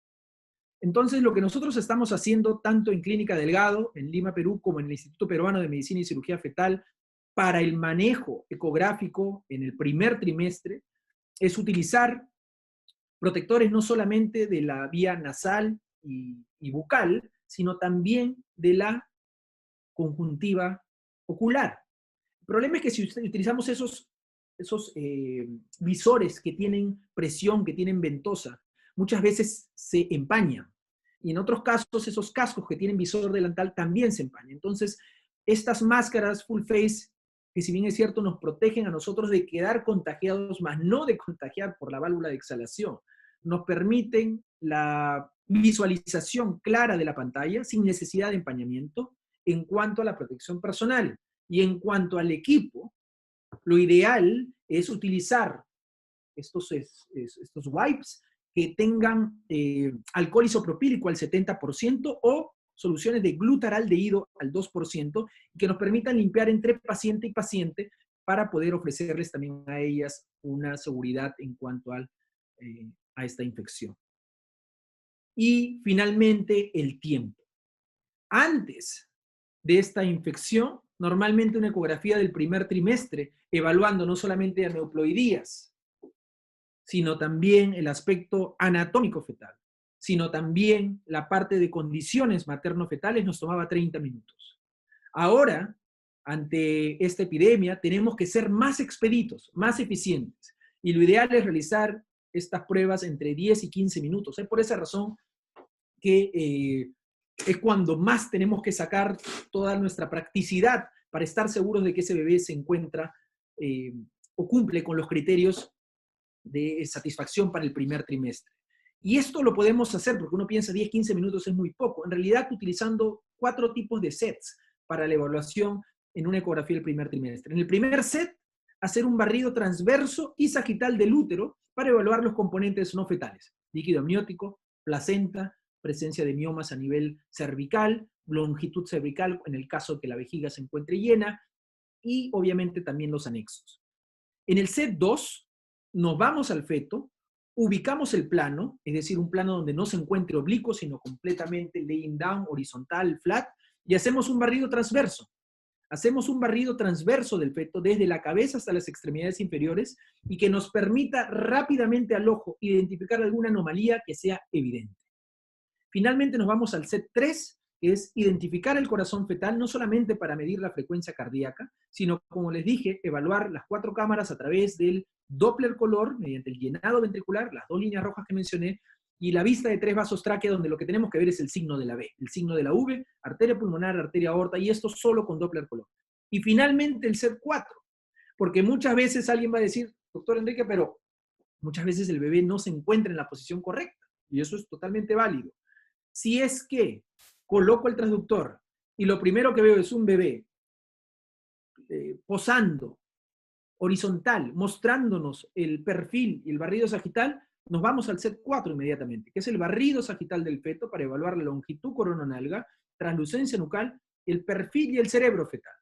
Entonces, lo que nosotros estamos haciendo, tanto en Clínica Delgado, en Lima, Perú, como en el Instituto Peruano de Medicina y Cirugía Fetal, para el manejo ecográfico en el primer trimestre, es utilizar protectores no solamente de la vía nasal y bucal, sino también de la conjuntiva ocular. El problema es que si utilizamos esos visores que tienen presión, que tienen ventosa, muchas veces se empañan. Y en otros casos, esos cascos que tienen visor delantal también se empañan. Entonces, estas máscaras full face, que si bien es cierto, nos protegen a nosotros de quedar contagiados, más no de contagiar por la válvula de exhalación, nos permiten la visualización clara de la pantalla sin necesidad de empañamiento en cuanto a la protección personal. Y en cuanto al equipo, lo ideal es utilizar estos wipes que tengan alcohol isopropílico al 70% o soluciones de glutaraldehído al 2%, que nos permitan limpiar entre paciente y paciente para poder ofrecerles también a ellas una seguridad en cuanto a esta infección. Y finalmente, el tiempo. Antes de esta infección, normalmente una ecografía del primer trimestre, evaluando no solamente aneuploidías, sino también el aspecto anatómico fetal, sino también la parte de condiciones materno-fetales, nos tomaba 30 minutos. Ahora, ante esta epidemia, tenemos que ser más expeditos, más eficientes, y lo ideal es realizar estas pruebas entre 10 y 15 minutos. Es por esa razón que es cuando más tenemos que sacar toda nuestra practicidad para estar seguros de que ese bebé se encuentra o cumple con los criterios de satisfacción para el primer trimestre. Y esto lo podemos hacer porque uno piensa 10, 15 minutos es muy poco. En realidad, utilizando 4 tipos de sets para la evaluación en una ecografía del primer trimestre. En el primer set, hacer un barrido transverso y sagital del útero para evaluar los componentes no fetales: líquido amniótico, placenta, presencia de miomas a nivel cervical, longitud cervical en el caso de que la vejiga se encuentre llena, y obviamente también los anexos. En el set 2, nos vamos al feto, ubicamos el plano, es decir, un plano donde no se encuentre oblicuo, sino completamente laying down, horizontal, flat, y hacemos un barrido transverso. Hacemos un barrido transverso del feto desde la cabeza hasta las extremidades inferiores y que nos permita rápidamente al ojo identificar alguna anomalía que sea evidente. Finalmente nos vamos al set 3, que es identificar el corazón fetal, no solamente para medir la frecuencia cardíaca, sino, como les dije, evaluar las 4 cámaras a través del Doppler color, mediante el llenado ventricular, las 2 líneas rojas que mencioné, y la vista de 3 vasos tráquea, donde lo que tenemos que ver es el signo de la V, el signo de la V, arteria pulmonar, arteria aorta, y esto solo con Doppler color. Y finalmente el set 4, porque muchas veces alguien va a decir, doctor Enrique, pero muchas veces el bebé no se encuentra en la posición correcta, y eso es totalmente válido. Si es que coloco el transductor y lo primero que veo es un bebé posando horizontal, mostrándonos el perfil y el barrido sagital, nos vamos al set 4 inmediatamente, que es el barrido sagital del feto para evaluar la longitud corononalga, translucencia nucal, el perfil y el cerebro fetal.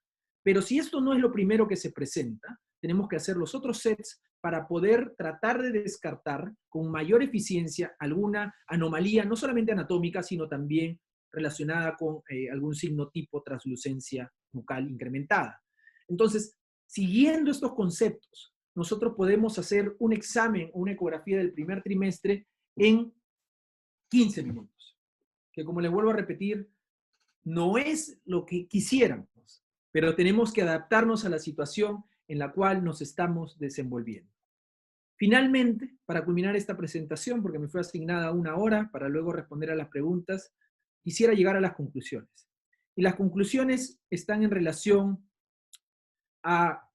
Pero si esto no es lo primero que se presenta, tenemos que hacer los otros sets para poder tratar de descartar con mayor eficiencia alguna anomalía, no solamente anatómica, sino también relacionada con algún signo tipo translucencia nucal incrementada. Entonces, siguiendo estos conceptos, nosotros podemos hacer un examen o una ecografía del primer trimestre en 15 minutos, que, como les vuelvo a repetir, no es lo que quisiéramos, pero tenemos que adaptarnos a la situación en la cual nos estamos desenvolviendo. Finalmente, para culminar esta presentación, porque me fue asignada 1 hora para luego responder a las preguntas, quisiera llegar a las conclusiones. Y las conclusiones están en relación a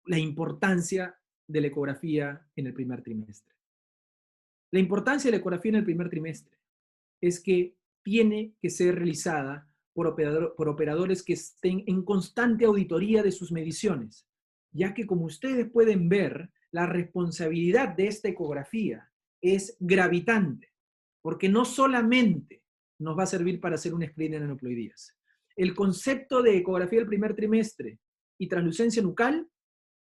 la importancia de la ecografía en el primer trimestre. La importancia de la ecografía en el primer trimestre es que tiene que ser realizada por operadores que estén en constante auditoría de sus mediciones, ya que, como ustedes pueden ver, la responsabilidad de esta ecografía es gravitante, porque no solamente nos va a servir para hacer un screening de aneuploidías. El concepto de ecografía del primer trimestre y translucencia nucal,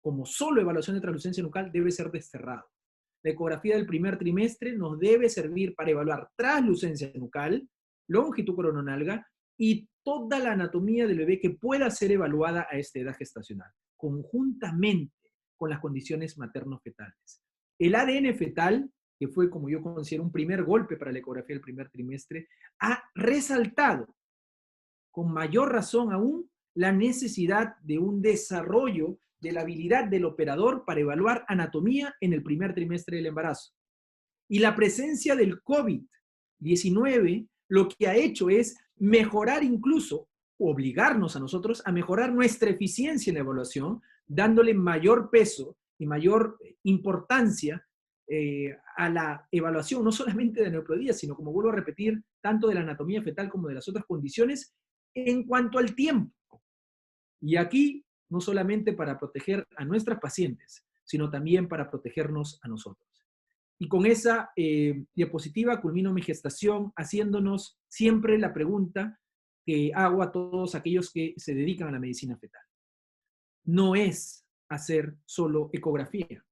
como solo evaluación de translucencia nucal, debe ser desterrado. La ecografía del primer trimestre nos debe servir para evaluar translucencia nucal, longitud corononalga y toda la anatomía del bebé que pueda ser evaluada a esta edad gestacional, conjuntamente con las condiciones materno-fetales. El ADN fetal, que fue, como yo considero, un primer golpe para la ecografía del primer trimestre, ha resaltado con mayor razón aún la necesidad de un desarrollo de la habilidad del operador para evaluar anatomía en el primer trimestre del embarazo. Y la presencia del COVID-19 lo que ha hecho es mejorar incluso, obligarnos a nosotros a mejorar nuestra eficiencia en la evaluación, dándole mayor peso y mayor importancia a la evaluación, no solamente de aneuploidía, sino, como vuelvo a repetir, tanto de la anatomía fetal como de las otras condiciones en cuanto al tiempo. Y aquí, no solamente para proteger a nuestras pacientes, sino también para protegernos a nosotros. Y con esa diapositiva culmino mi gestación haciéndonos siempre la pregunta que hago a todos aquellos que se dedican a la medicina fetal. No es hacer solo ecografía.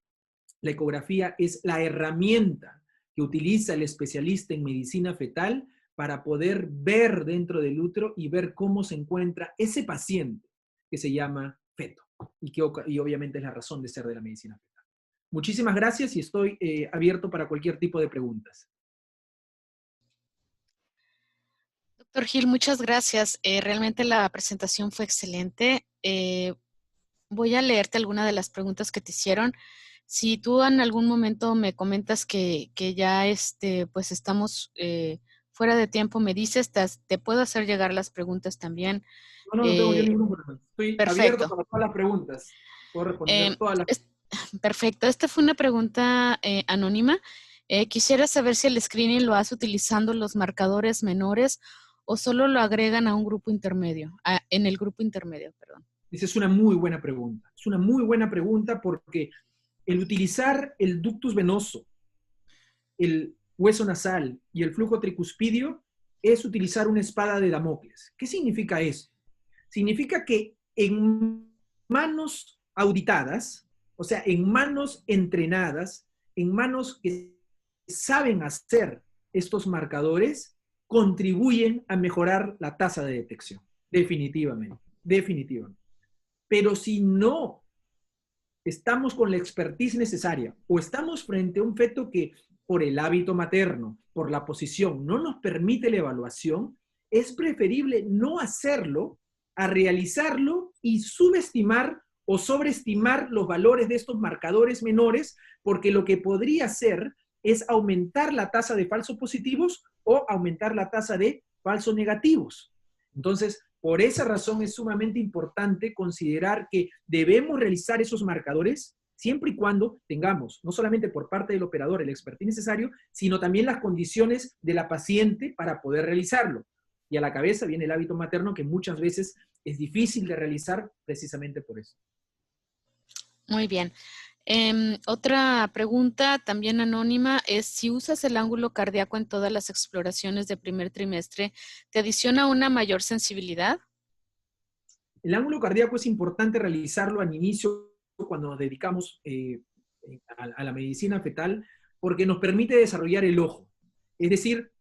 La ecografía es la herramienta que utiliza el especialista en medicina fetal para poder ver dentro del útero y ver cómo se encuentra ese paciente que se llama feto y obviamente es la razón de ser de la medicina fetal. Muchísimas gracias y estoy abierto para cualquier tipo de preguntas. Doctor Gil, muchas gracias. Realmente la presentación fue excelente. Voy a leerte algunas de las preguntas que te hicieron. Si tú en algún momento me comentas que ya pues estamos fuera de tiempo, me dices, te puedo hacer llegar las preguntas también. No tengo yo ningún problema. Estoy abierto para todas las preguntas. Puedo responder todas las preguntas. Perfecto. Esta fue una pregunta anónima. Quisiera saber si el screening lo hace utilizando los marcadores menores o solo lo agregan a un grupo intermedio, en el grupo intermedio, perdón. Esa es una muy buena pregunta. Es una muy buena pregunta porque el utilizar el ductus venoso, el hueso nasal y el flujo tricuspidio es utilizar una espada de Damocles. ¿Qué significa eso? Significa que en manos auditadas, o sea, en manos entrenadas, en manos que saben hacer estos marcadores, contribuyen a mejorar la tasa de detección. Definitivamente, definitivamente. Pero si no estamos con la expertise necesaria o estamos frente a un feto que por el hábito materno, por la posición, no nos permite la evaluación, es preferible no hacerlo a realizarlo y subestimar o sobreestimar los valores de estos marcadores menores, porque lo que podría hacer es aumentar la tasa de falsos positivos o aumentar la tasa de falsos negativos. Entonces, por esa razón es sumamente importante considerar que debemos realizar esos marcadores siempre y cuando tengamos, no solamente por parte del operador el expertise necesario, sino también las condiciones de la paciente para poder realizarlo. Y a la cabeza viene el hábito materno que muchas veces es difícil de realizar precisamente por eso. Muy bien. Otra pregunta también anónima es si usas el ángulo cardíaco en todas las exploraciones de primer trimestre, ¿te adiciona una mayor sensibilidad? El ángulo cardíaco es importante realizarlo al inicio cuando nos dedicamos a la medicina fetal porque nos permite desarrollar el ojo. Es decir,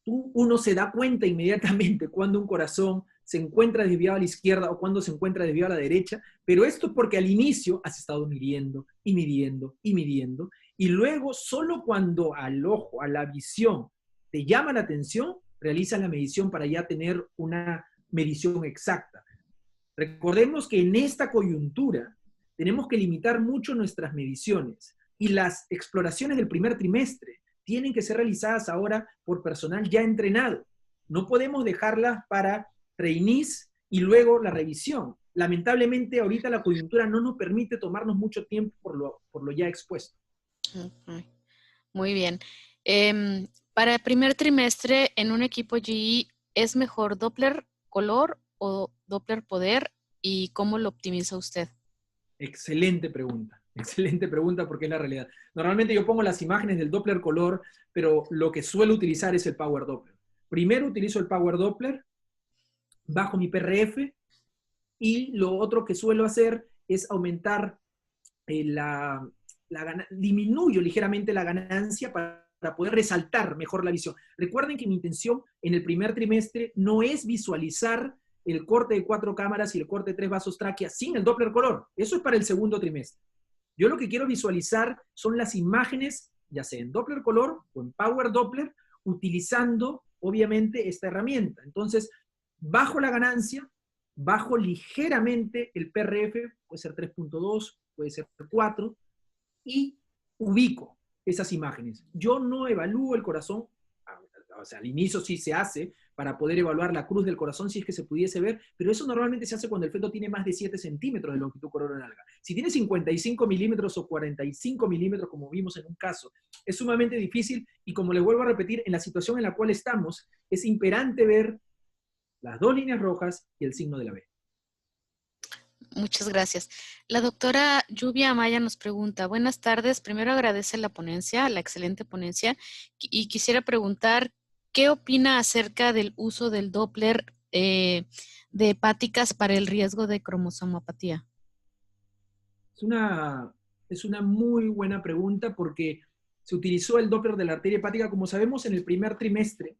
uno se da cuenta inmediatamente cuando un corazón se encuentra desviado a la izquierda o cuando se encuentra desviado a la derecha, pero esto es porque al inicio has estado midiendo y midiendo y midiendo, y luego solo cuando al ojo, a la visión, te llama la atención, realizas la medición para ya tener una medición exacta. Recordemos que en esta coyuntura tenemos que limitar mucho nuestras mediciones y las exploraciones del primer trimestre tienen que ser realizadas ahora por personal ya entrenado. No podemos dejarlas para trainees y luego la revisión. Lamentablemente, ahorita la coyuntura no nos permite tomarnos mucho tiempo por lo ya expuesto. Muy bien. Para el primer trimestre, en un equipo GE, ¿es mejor Doppler color o Doppler poder? ¿Y cómo lo optimiza usted? Excelente pregunta. Excelente pregunta porque es la realidad. Normalmente yo pongo las imágenes del Doppler color, pero lo que suelo utilizar es el Power Doppler. Primero utilizo el Power Doppler, bajo mi PRF, y lo otro que suelo hacer es aumentar disminuyo ligeramente la ganancia para poder resaltar mejor la visión. Recuerden que mi intención en el primer trimestre no es visualizar el corte de 4 cámaras y el corte de 3 vasos tráquea sin el Doppler color. Eso es para el segundo trimestre. Yo lo que quiero visualizar son las imágenes, ya sea en Doppler color o en Power Doppler, utilizando obviamente esta herramienta. Entonces, bajo la ganancia, bajo ligeramente el PRF, puede ser 3.2, puede ser 4, y ubico esas imágenes. Yo no evalúo el corazón, o sea, al inicio sí se hace para poder evaluar la cruz del corazón si es que se pudiese ver, pero eso normalmente se hace cuando el feto tiene más de 7 centímetros de longitud coronal. Si tiene 55 milímetros o 45 milímetros, como vimos en un caso, es sumamente difícil, y como les vuelvo a repetir, en la situación en la cual estamos, es imperante ver las 2 líneas rojas y el signo de la B. Muchas gracias. La doctora Lluvia Amaya nos pregunta, buenas tardes, primero agradece la ponencia, la excelente ponencia, y quisiera preguntar, ¿qué opina acerca del uso del Doppler de hepáticas para el riesgo de cromosomopatía? Es una muy buena pregunta porque se utilizó el Doppler de la arteria hepática, como sabemos, en el primer trimestre,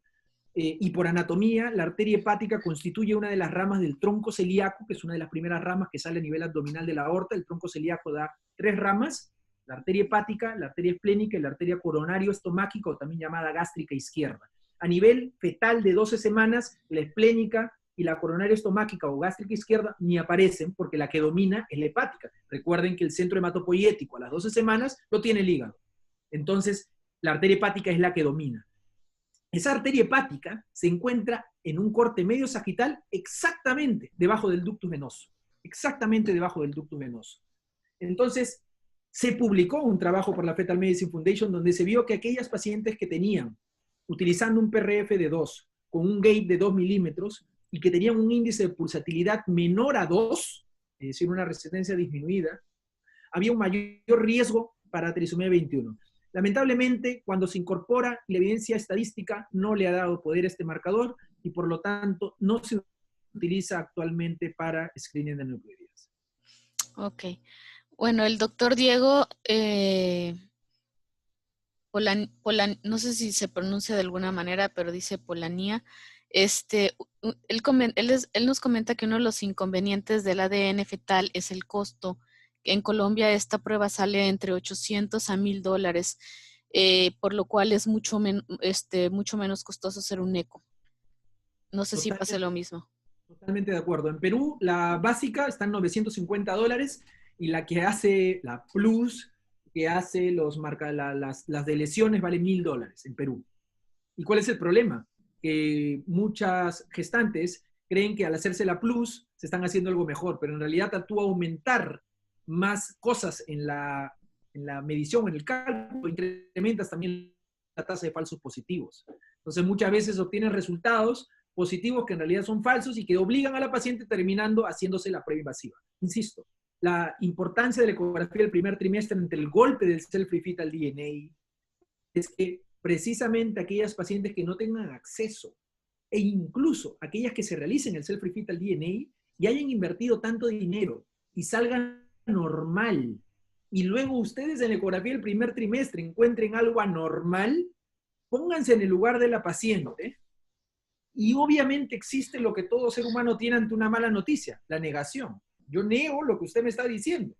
y por anatomía, la arteria hepática constituye una de las ramas del tronco celíaco, que es una de las primeras ramas que sale a nivel abdominal de la aorta. El tronco celíaco da 3 ramas, la arteria hepática, la arteria esplénica y la arteria coronario-estomáquica, o también llamada gástrica izquierda. A nivel fetal de 12 semanas, la esplénica y la coronario-estomáquica o gástrica izquierda ni aparecen, porque la que domina es la hepática. Recuerden que el centro hematopoiético a las 12 semanas lo tiene el hígado. Entonces, la arteria hepática es la que domina. Esa arteria hepática se encuentra en un corte medio sagital exactamente debajo del ductus venoso. Exactamente debajo del ductus venoso. Entonces, se publicó un trabajo por la Fetal Medicine Foundation donde se vio que aquellas pacientes que tenían, utilizando un PRF de 2, con un gate de 2 milímetros, y que tenían un índice de pulsatilidad menor a 2, es decir, una resistencia disminuida, había un mayor riesgo para trisomía 21. Lamentablemente, cuando se incorpora la evidencia estadística, no le ha dado poder a este marcador y por lo tanto no se utiliza actualmente para screening de nucleoides. Ok. Bueno, el doctor Diego, no sé si se pronuncia de alguna manera, pero dice Polanía. Él nos comenta que uno de los inconvenientes del ADN fetal es el costo. En Colombia esta prueba sale entre $800 a $1,000, por lo cual es mucho menos costoso hacer un eco. No sé si pasa lo mismo. Totalmente de acuerdo. En Perú la básica está en $950 y la que hace la Plus, que hace las de lesiones, vale $1,000 en Perú. ¿Y cuál es el problema? Que muchas gestantes creen que al hacerse la Plus se están haciendo algo mejor, pero en realidad tú aumentar más cosas en la medición, en el cálculo, incrementas también la tasa de falsos positivos. Entonces muchas veces obtienen resultados positivos que en realidad son falsos y que obligan a la paciente terminando haciéndose la prueba invasiva. Insisto, la importancia de la ecografía del primer trimestre entre el golpe del self-free fetal DNA es que precisamente aquellas pacientes que no tengan acceso, e incluso aquellas que se realicen el self-free fetal DNA y hayan invertido tanto dinero y salgan normal, y luego ustedes en la ecografía del primer trimestre encuentren algo anormal, pónganse en el lugar de la paciente, y obviamente existe lo que todo ser humano tiene ante una mala noticia, la negación. Yo nego lo que usted me está diciendo.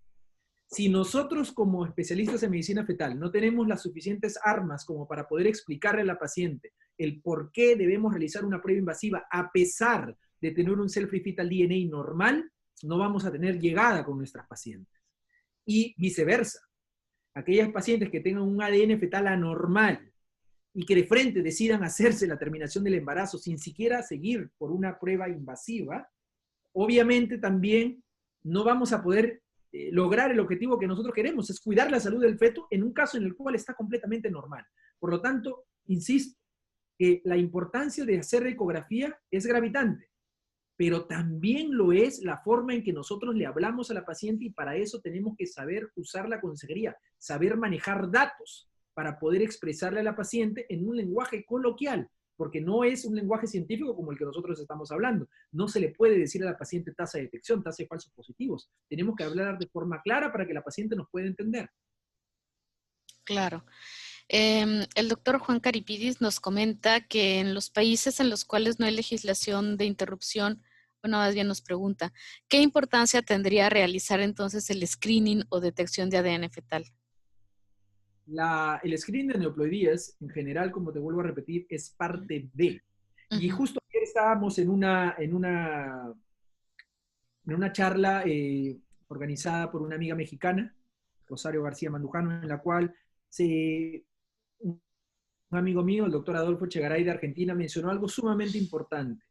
Si nosotros como especialistas en medicina fetal no tenemos las suficientes armas como para poder explicarle a la paciente el por qué debemos realizar una prueba invasiva a pesar de tener un self-free fetal DNA normal, no vamos a tener llegada con nuestras pacientes. Y viceversa. Aquellas pacientes que tengan un ADN fetal anormal y que de frente decidan hacerse la terminación del embarazo sin siquiera seguir por una prueba invasiva, obviamente también no vamos a poder lograr el objetivo que nosotros queremos, es cuidar la salud del feto en un caso en el cual está completamente normal. Por lo tanto, insisto, que la importancia de hacer ecografía es gravitante. pero también lo es la forma en que nosotros le hablamos a la paciente, y para eso tenemos que saber usar la consejería, saber manejar datos para poder expresarle a la paciente en un lenguaje coloquial, porque no es un lenguaje científico como el que nosotros estamos hablando. No se le puede decir a la paciente tasa de detección, tasa de falsos positivos. Tenemos que hablar de forma clara para que la paciente nos pueda entender. Claro. El doctor Juan Caripidis nos comenta que en los países en los cuales no hay legislación de interrupción, bueno, más bien nos pregunta, ¿qué importancia tendría realizar entonces el screening o detección de ADN fetal? El screening de aneuploidías, en general, como te vuelvo a repetir, es parte de. Y justo ayer estábamos en una charla organizada por una amiga mexicana, Rosario García Mandujano, en la cual un amigo mío, el doctor Adolfo Chegaray de Argentina, mencionó algo sumamente importante.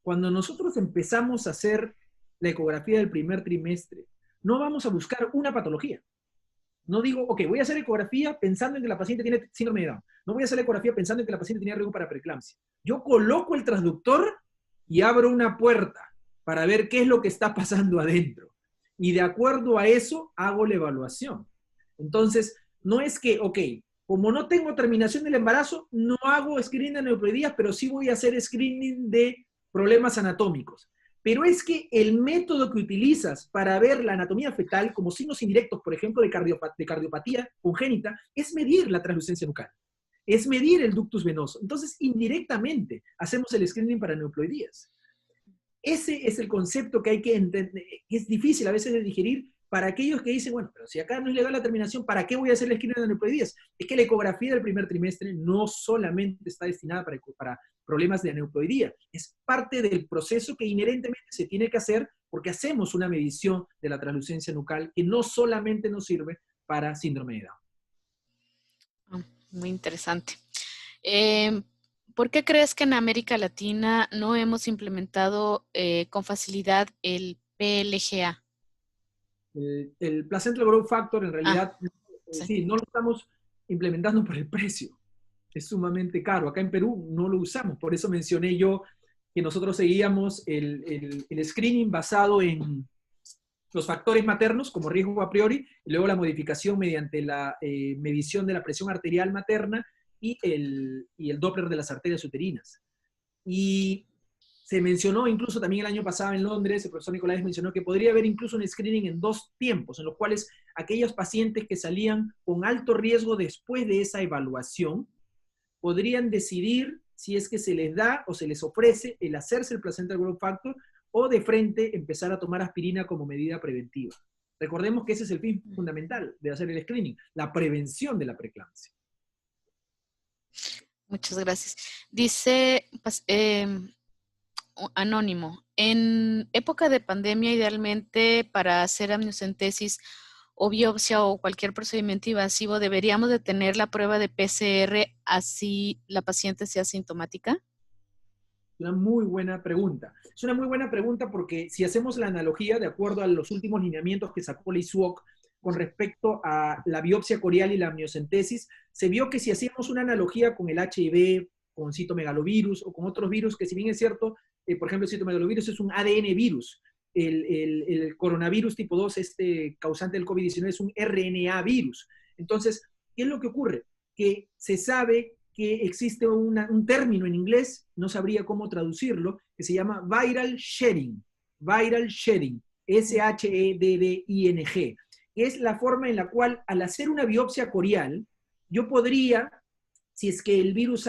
Cuando nosotros empezamos a hacer la ecografía del primer trimestre, no vamos a buscar una patología. No digo, ok, voy a hacer ecografía pensando en que la paciente tiene síndrome de Down. No voy a hacer la ecografía pensando en que la paciente tiene riesgo para preeclampsia. Yo coloco el transductor y abro una puerta para ver qué es lo que está pasando adentro. Y de acuerdo a eso, hago la evaluación. Entonces, no es que, ok, como no tengo terminación del embarazo, no hago screening de aneuploidías, pero sí voy a hacer screening de problemas anatómicos. Pero es que el método que utilizas para ver la anatomía fetal, como signos indirectos, por ejemplo, de cardiopatía congénita, es medir la translucencia nucal, es medir el ductus venoso. Entonces, indirectamente, hacemos el screening para aneuploidías. Ese es el concepto que hay que entender, es difícil a veces de digerir para aquellos que dicen, bueno, pero si acá no es legal la terminación, ¿para qué voy a hacer el screening de aneuploidías? Es que la ecografía del primer trimestre no solamente está destinada para problemas de aneuploidía, es parte del proceso que inherentemente se tiene que hacer porque hacemos una medición de la translucencia nucal que no solamente nos sirve para síndrome de Down. Muy interesante. ¿Por qué crees que en América Latina no hemos implementado con facilidad el PLGA? El Placental Growth Factor, en realidad, sí, no lo estamos implementando por el precio. Es sumamente caro. Acá en Perú no lo usamos. Por eso mencioné yo que nosotros seguíamos el screening basado en los factores maternos como riesgo a priori, y luego la modificación mediante la medición de la presión arterial materna y el Doppler de las arterias uterinas. Y se mencionó incluso también el año pasado en Londres, el profesor Nicolás mencionó que podría haber incluso un screening en 2 tiempos, en los cuales aquellos pacientes que salían con alto riesgo después de esa evaluación podrían decidir si es que se les da o se les ofrece el hacerse el Placental Growth Factor o de frente empezar a tomar aspirina como medida preventiva. Recordemos que ese es el fin fundamental de hacer el screening, la prevención de la preeclampsia. Muchas gracias. Dice Anónimo, en época de pandemia, idealmente para hacer amniocentesis o biopsia o cualquier procedimiento invasivo, ¿deberíamos de tener la prueba de PCR así la paciente sea asintomática? Una muy buena pregunta. Es una muy buena pregunta porque si hacemos la analogía, de acuerdo a los últimos lineamientos que sacó la ISUOC con respecto a la biopsia corial y la amniocentesis, se vio que si hacíamos una analogía con el HIV, con citomegalovirus o con otros virus, que si bien es cierto, por ejemplo, el citomegalovirus es un ADN virus, el coronavirus tipo 2, causante del COVID-19, es un RNA virus. Entonces, ¿qué es lo que ocurre? Que se sabe que existe un término en inglés, no sabría cómo traducirlo, que se llama viral shedding, SHEDDING, que es la forma en la cual al hacer una biopsia corial, yo podría, si es que el virus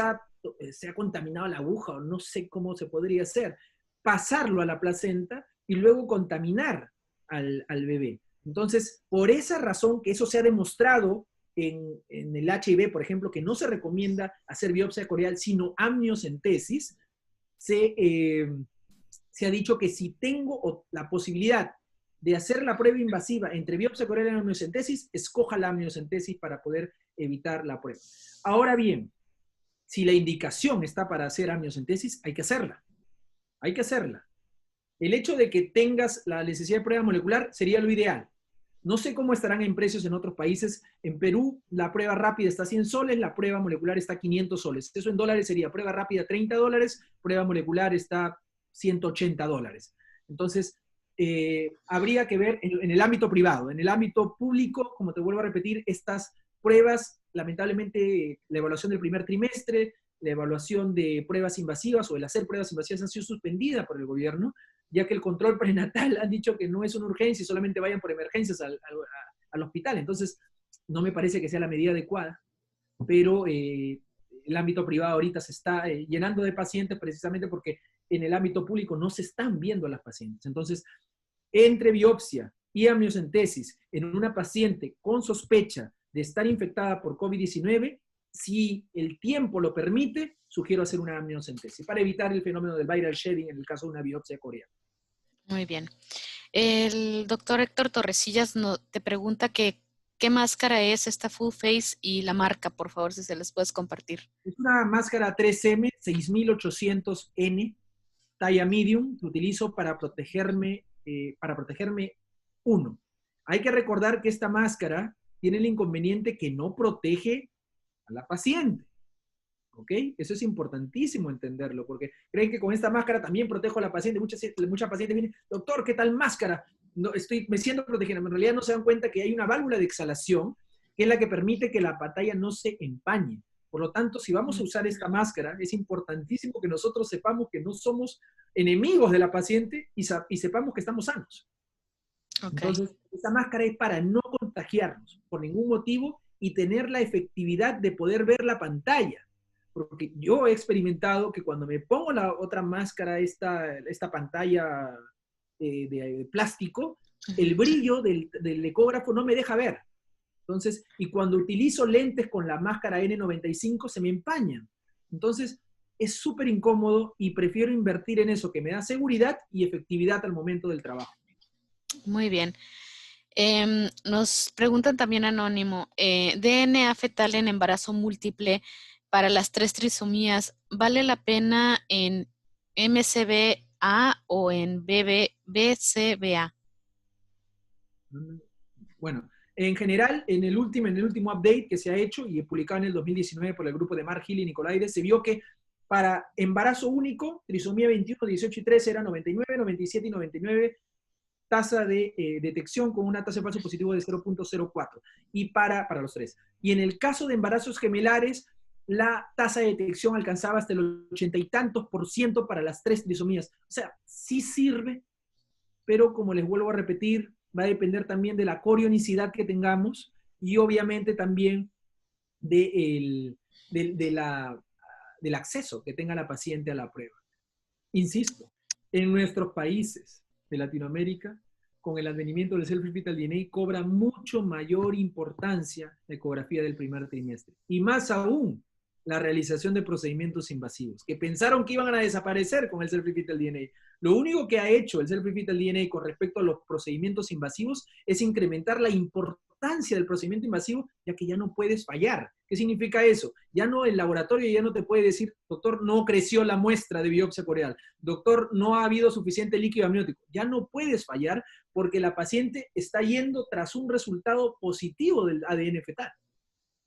se ha contaminado la aguja o no sé cómo se podría hacer, pasarlo a la placenta y luego contaminar al bebé. Entonces, por esa razón que eso se ha demostrado en el HIV, por ejemplo, que no se recomienda hacer biopsia corial, sino amniocentesis, se ha dicho que si tengo la posibilidad de hacer la prueba invasiva entre biopsia corial y amniocentesis, escoja la amniocentesis para poder evitar la prueba. Ahora bien, si la indicación está para hacer amniocentesis, hay que hacerla. Hay que hacerla. El hecho de que tengas la necesidad de prueba molecular sería lo ideal. No sé cómo estarán en precios en otros países. En Perú, la prueba rápida está a 100 soles, la prueba molecular está a 500 soles. Eso en dólares sería prueba rápida $30, prueba molecular está $180. Entonces, habría que ver en el ámbito privado. En el ámbito público, como te vuelvo a repetir, estas pruebas, lamentablemente, la evaluación del primer trimestre, la evaluación de pruebas invasivas o el hacer pruebas invasivas han sido suspendidas por el gobierno, ya que el control prenatal han dicho que no es una urgencia y solamente vayan por emergencias al hospital. Entonces, no me parece que sea la medida adecuada, pero el ámbito privado ahorita se está llenando de pacientes precisamente porque en el ámbito público no se están viendo a las pacientes. Entonces, entre biopsia y amniocentesis en una paciente con sospecha de estar infectada por COVID-19, si el tiempo lo permite, sugiero hacer una amniocentesis para evitar el fenómeno del viral shedding en el caso de una biopsia coreana. Muy bien. El doctor Héctor Torresillas te pregunta que qué máscara es esta Full Face y la marca, por favor, si se les puedes compartir. Es una máscara 3M 6800N, talla medium, que utilizo para protegerme. Uno, hay que recordar que esta máscara tiene el inconveniente que no protege a la paciente. ¿Ok? Eso es importantísimo entenderlo, porque creen que con esta máscara también protejo a la paciente. Muchas pacientes vienen, doctor, ¿qué tal máscara? No, me siento protegida. En realidad no se dan cuenta que hay una válvula de exhalación que es la que permite que la pantalla no se empañe. Por lo tanto, si vamos a usar esta máscara, es importantísimo que nosotros sepamos que no somos enemigos de la paciente y sepamos que estamos sanos. Okay. Entonces, esta máscara es para no contagiarnos por ningún motivo y tener la efectividad de poder ver la pantalla. Porque yo he experimentado que cuando me pongo la otra máscara, esta pantalla de plástico, el brillo del ecógrafo no me deja ver. Entonces, y cuando utilizo lentes con la máscara N95 se me empañan. Entonces, es súper incómodo y prefiero invertir en eso que me da seguridad y efectividad al momento del trabajo. Muy bien. Nos preguntan también anónimo, DNA fetal en embarazo múltiple para las 3 trisomías, ¿vale la pena en MCBA o en BCBA? Bueno, en general, en el último update que se ha hecho y publicado en el 2019 por el grupo de Mark Hill y Nicolaides, se vio que para embarazo único, trisomía 21, 18 y 13 era 99, 97 y 99, tasa de detección con una tasa de falso positivo de 0.04 y para los 3. Y en el caso de embarazos gemelares, la tasa de detección alcanzaba hasta el 80 y tantos % para las 3 trisomías. O sea, sí sirve, pero como les vuelvo a repetir, va a depender también de la corionicidad que tengamos y obviamente también del acceso que tenga la paciente a la prueba. Insisto, en nuestros países de Latinoamérica, con el advenimiento del self-repeatal DNA, cobra mucho mayor importancia la ecografía del primer trimestre. Y más aún, la realización de procedimientos invasivos, que pensaron que iban a desaparecer con el self-repeatal DNA. Lo único que ha hecho el self-repeatal DNA con respecto a los procedimientos invasivos es incrementar la importancia del procedimiento invasivo, ya que ya no puedes fallar. ¿Qué significa eso? Ya no, el laboratorio ya no te puede decir, doctor, no creció la muestra de biopsia coreal, doctor, no ha habido suficiente líquido amniótico. Ya no puedes fallar porque la paciente está yendo tras un resultado positivo del ADN fetal.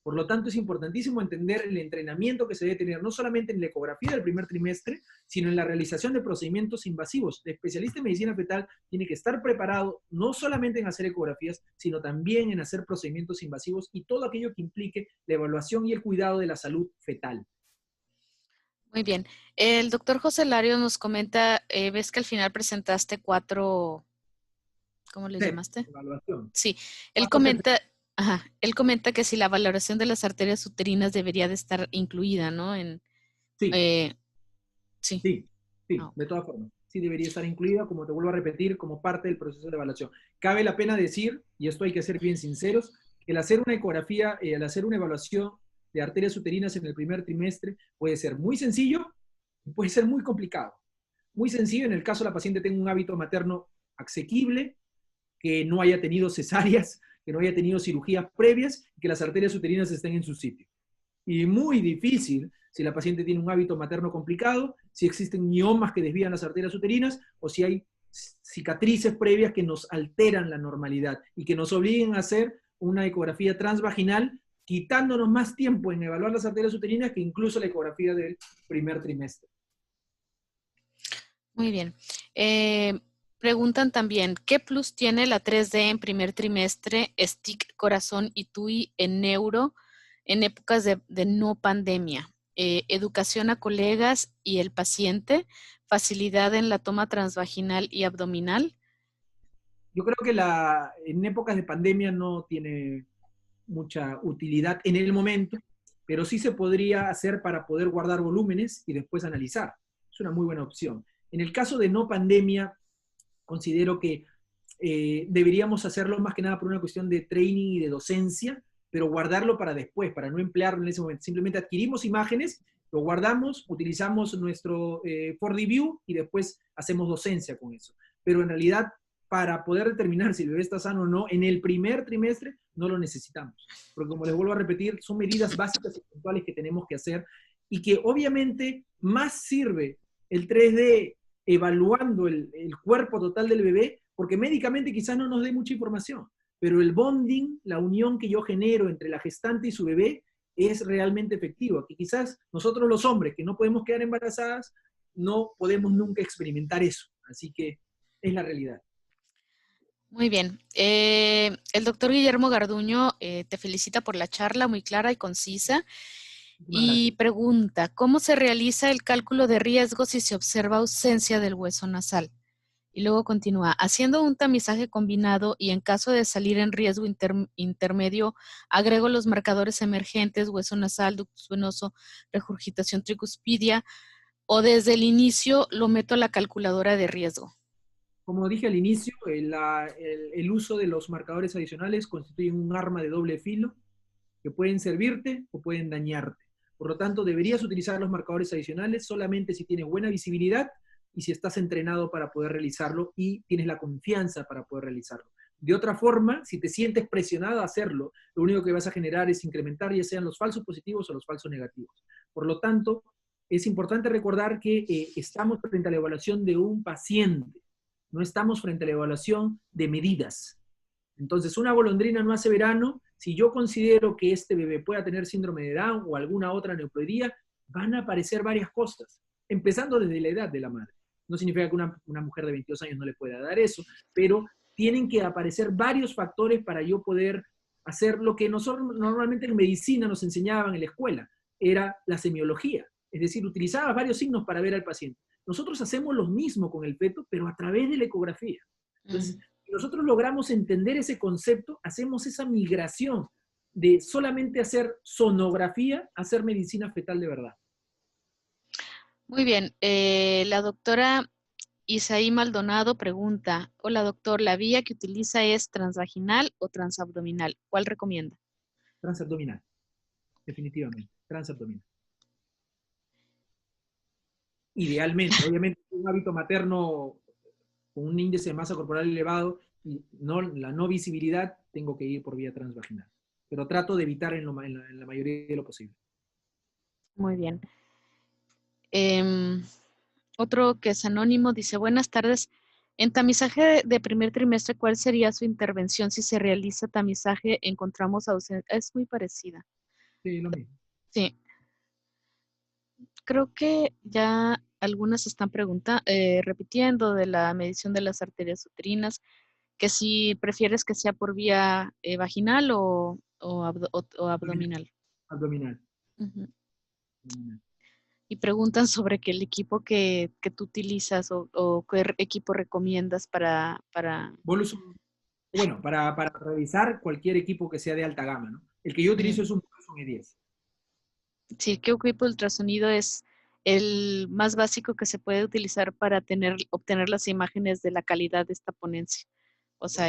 Por lo tanto, es importantísimo entender el entrenamiento que se debe tener, no solamente en la ecografía del primer trimestre, sino en la realización de procedimientos invasivos. El especialista en medicina fetal tiene que estar preparado no solamente en hacer ecografías, sino también en hacer procedimientos invasivos y todo aquello que implique la evaluación y el cuidado de la salud fetal. Muy bien. El doctor José Lario nos comenta, ves que al final presentaste 4, ¿cómo le llamaste? Evaluación. Sí, él comenta... Ajá. Él comenta que si la valoración de las arterias uterinas debería de estar incluida, ¿no? Sí. Sí. Sí, de todas formas. Sí debería estar incluida, como te vuelvo a repetir, como parte del proceso de evaluación. Cabe la pena decir, y esto hay que ser bien sinceros, que el hacer una ecografía, el hacer una evaluación de arterias uterinas en el primer trimestre puede ser muy sencillo y puede ser muy complicado. Muy sencillo en el caso la paciente tenga un hábito materno asequible, que no haya tenido cesáreas, que no haya tenido cirugías previas, y que las arterias uterinas estén en su sitio. Y muy difícil si la paciente tiene un hábito materno complicado, si existen miomas que desvían las arterias uterinas, o si hay cicatrices previas que nos alteran la normalidad y que nos obliguen a hacer una ecografía transvaginal, quitándonos más tiempo en evaluar las arterias uterinas que incluso la ecografía del primer trimestre. Muy bien. Preguntan también, ¿qué plus tiene la 3D en primer trimestre, STIC, corazón y TUI en neuro en épocas de no pandemia? Educación a colegas y el paciente, facilidad en la toma transvaginal y abdominal. Yo creo que en épocas de pandemia no tiene mucha utilidad en el momento, pero sí se podría hacer para poder guardar volúmenes y después analizar. Es una muy buena opción. En el caso de no pandemia, considero que deberíamos hacerlo más que nada por una cuestión de training y de docencia, pero guardarlo para después, para no emplearlo en ese momento. Simplemente adquirimos imágenes, lo guardamos, utilizamos nuestro 4D View y después hacemos docencia con eso. Pero en realidad, para poder determinar si el bebé está sano o no, en el primer trimestre no lo necesitamos. Porque como les vuelvo a repetir, son medidas básicas y puntuales que tenemos que hacer y que obviamente más sirve el 3D evaluando el cuerpo total del bebé, porque médicamente quizás no nos dé mucha información, pero el bonding, la unión que yo genero entre la gestante y su bebé, es realmente efectivo. Que quizás nosotros los hombres que no podemos quedar embarazadas, no podemos nunca experimentar eso. Así que es la realidad. Muy bien. El doctor Guillermo Garduño te felicita por la charla muy clara y concisa. Y pregunta, ¿cómo se realiza el cálculo de riesgo si se observa ausencia del hueso nasal? Y luego continúa, haciendo un tamizaje combinado y en caso de salir en riesgo intermedio, agrego los marcadores emergentes, hueso nasal, ductus venoso, regurgitación tricuspidia, o desde el inicio lo meto a la calculadora de riesgo. Como dije al inicio, el uso de los marcadores adicionales constituye un arma de doble filo que pueden servirte o pueden dañarte. Por lo tanto, deberías utilizar los marcadores adicionales solamente si tienes buena visibilidad y si estás entrenado para poder realizarlo y tienes la confianza para poder realizarlo. De otra forma, si te sientes presionado a hacerlo, lo único que vas a generar es incrementar ya sean los falsos positivos o los falsos negativos. Por lo tanto, es importante recordar que estamos frente a la evaluación de un paciente, no estamos frente a la evaluación de medidas. Entonces, una golondrina no hace verano. Si yo considero que este bebé pueda tener síndrome de Down o alguna otra neoploidía, van a aparecer varias cosas, empezando desde la edad de la madre. No significa que una mujer de 22 años no le pueda dar eso, pero tienen que aparecer varios factores para yo poder hacer lo que nosotros normalmente en medicina nos enseñaban en la escuela, era la semiología, es decir, utilizaba varios signos para ver al paciente. Nosotros hacemos lo mismo con el feto, pero a través de la ecografía. Entonces, si nosotros logramos entender ese concepto, hacemos esa migración de solamente hacer sonografía a hacer medicina fetal de verdad. Muy bien. La doctora Isaí Maldonado pregunta, hola doctor, ¿la vía que utiliza es transvaginal o transabdominal? ¿Cuál recomienda? Transabdominal, definitivamente, transabdominal. Idealmente, obviamente, un hábito materno con un índice de masa corporal elevado y la no visibilidad, tengo que ir por vía transvaginal. Pero trato de evitar en la mayoría de lo posible. Muy bien. Otro que es anónimo dice, buenas tardes. En tamizaje de primer trimestre, ¿cuál sería su intervención si se realiza tamizaje? Encontramos ausencia. Es muy parecida. Sí, lo mismo. Sí. Creo que ya algunas están repitiendo de la medición de las arterias uterinas, que si prefieres que sea por vía vaginal o abdominal. Abdominal. Uh-huh. Y preguntan sobre que el equipo que tú utilizas o qué equipo recomiendas para... Bueno, para revisar cualquier equipo que sea de alta gama, ¿no? El que yo utilizo es un Voluson E10. Sí, ¿qué equipo de ultrasonido es el más básico que se puede utilizar para obtener las imágenes de la calidad de esta ponencia? O sea,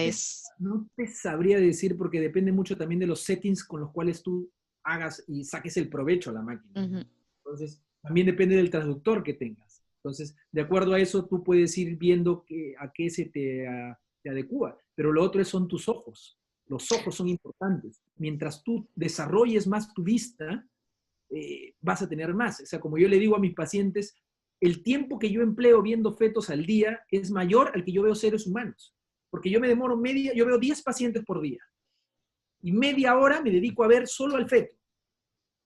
No te sabría decir porque depende mucho también de los settings con los cuales tú hagas y saques el provecho a la máquina. Uh-huh. Entonces, también depende del traductor que tengas. Entonces, de acuerdo a eso, tú puedes ir viendo a qué se te adecua. Pero lo otro son tus ojos. Los ojos son importantes. Mientras tú desarrolles más tu vista, vas a tener más. O sea, como yo le digo a mis pacientes, el tiempo que yo empleo viendo fetos al día es mayor al que yo veo seres humanos. Porque yo me demoro yo veo 10 pacientes por día. Y media hora me dedico a ver solo al feto.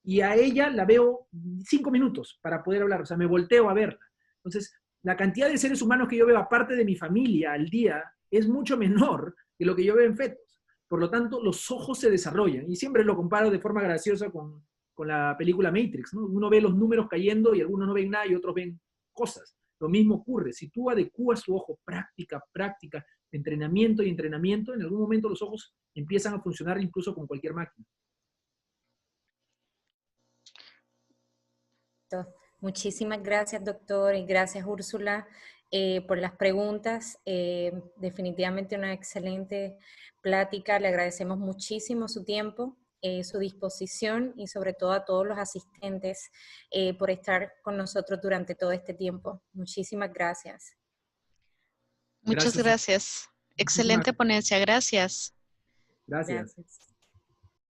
Y a ella la veo 5 minutos para poder hablar. O sea, me volteo a verla. Entonces, la cantidad de seres humanos que yo veo aparte de mi familia al día es mucho menor que lo que yo veo en fetos. Por lo tanto, los ojos se desarrollan. Y siempre lo comparo de forma graciosa con la película Matrix, ¿no? Uno ve los números cayendo y algunos no ven nada y otros ven cosas. Lo mismo ocurre. Si tú adecuas tu ojo, práctica, práctica, entrenamiento y entrenamiento, en algún momento los ojos empiezan a funcionar incluso con cualquier máquina. Muchísimas gracias, doctor, y gracias, Úrsula, por las preguntas. Definitivamente una excelente plática. Le agradecemos muchísimo su tiempo, su disposición y sobre todo a todos los asistentes por estar con nosotros durante todo este tiempo. Muchísimas gracias. Muchas gracias. Excelente ponencia. Gracias. Gracias. Gracias.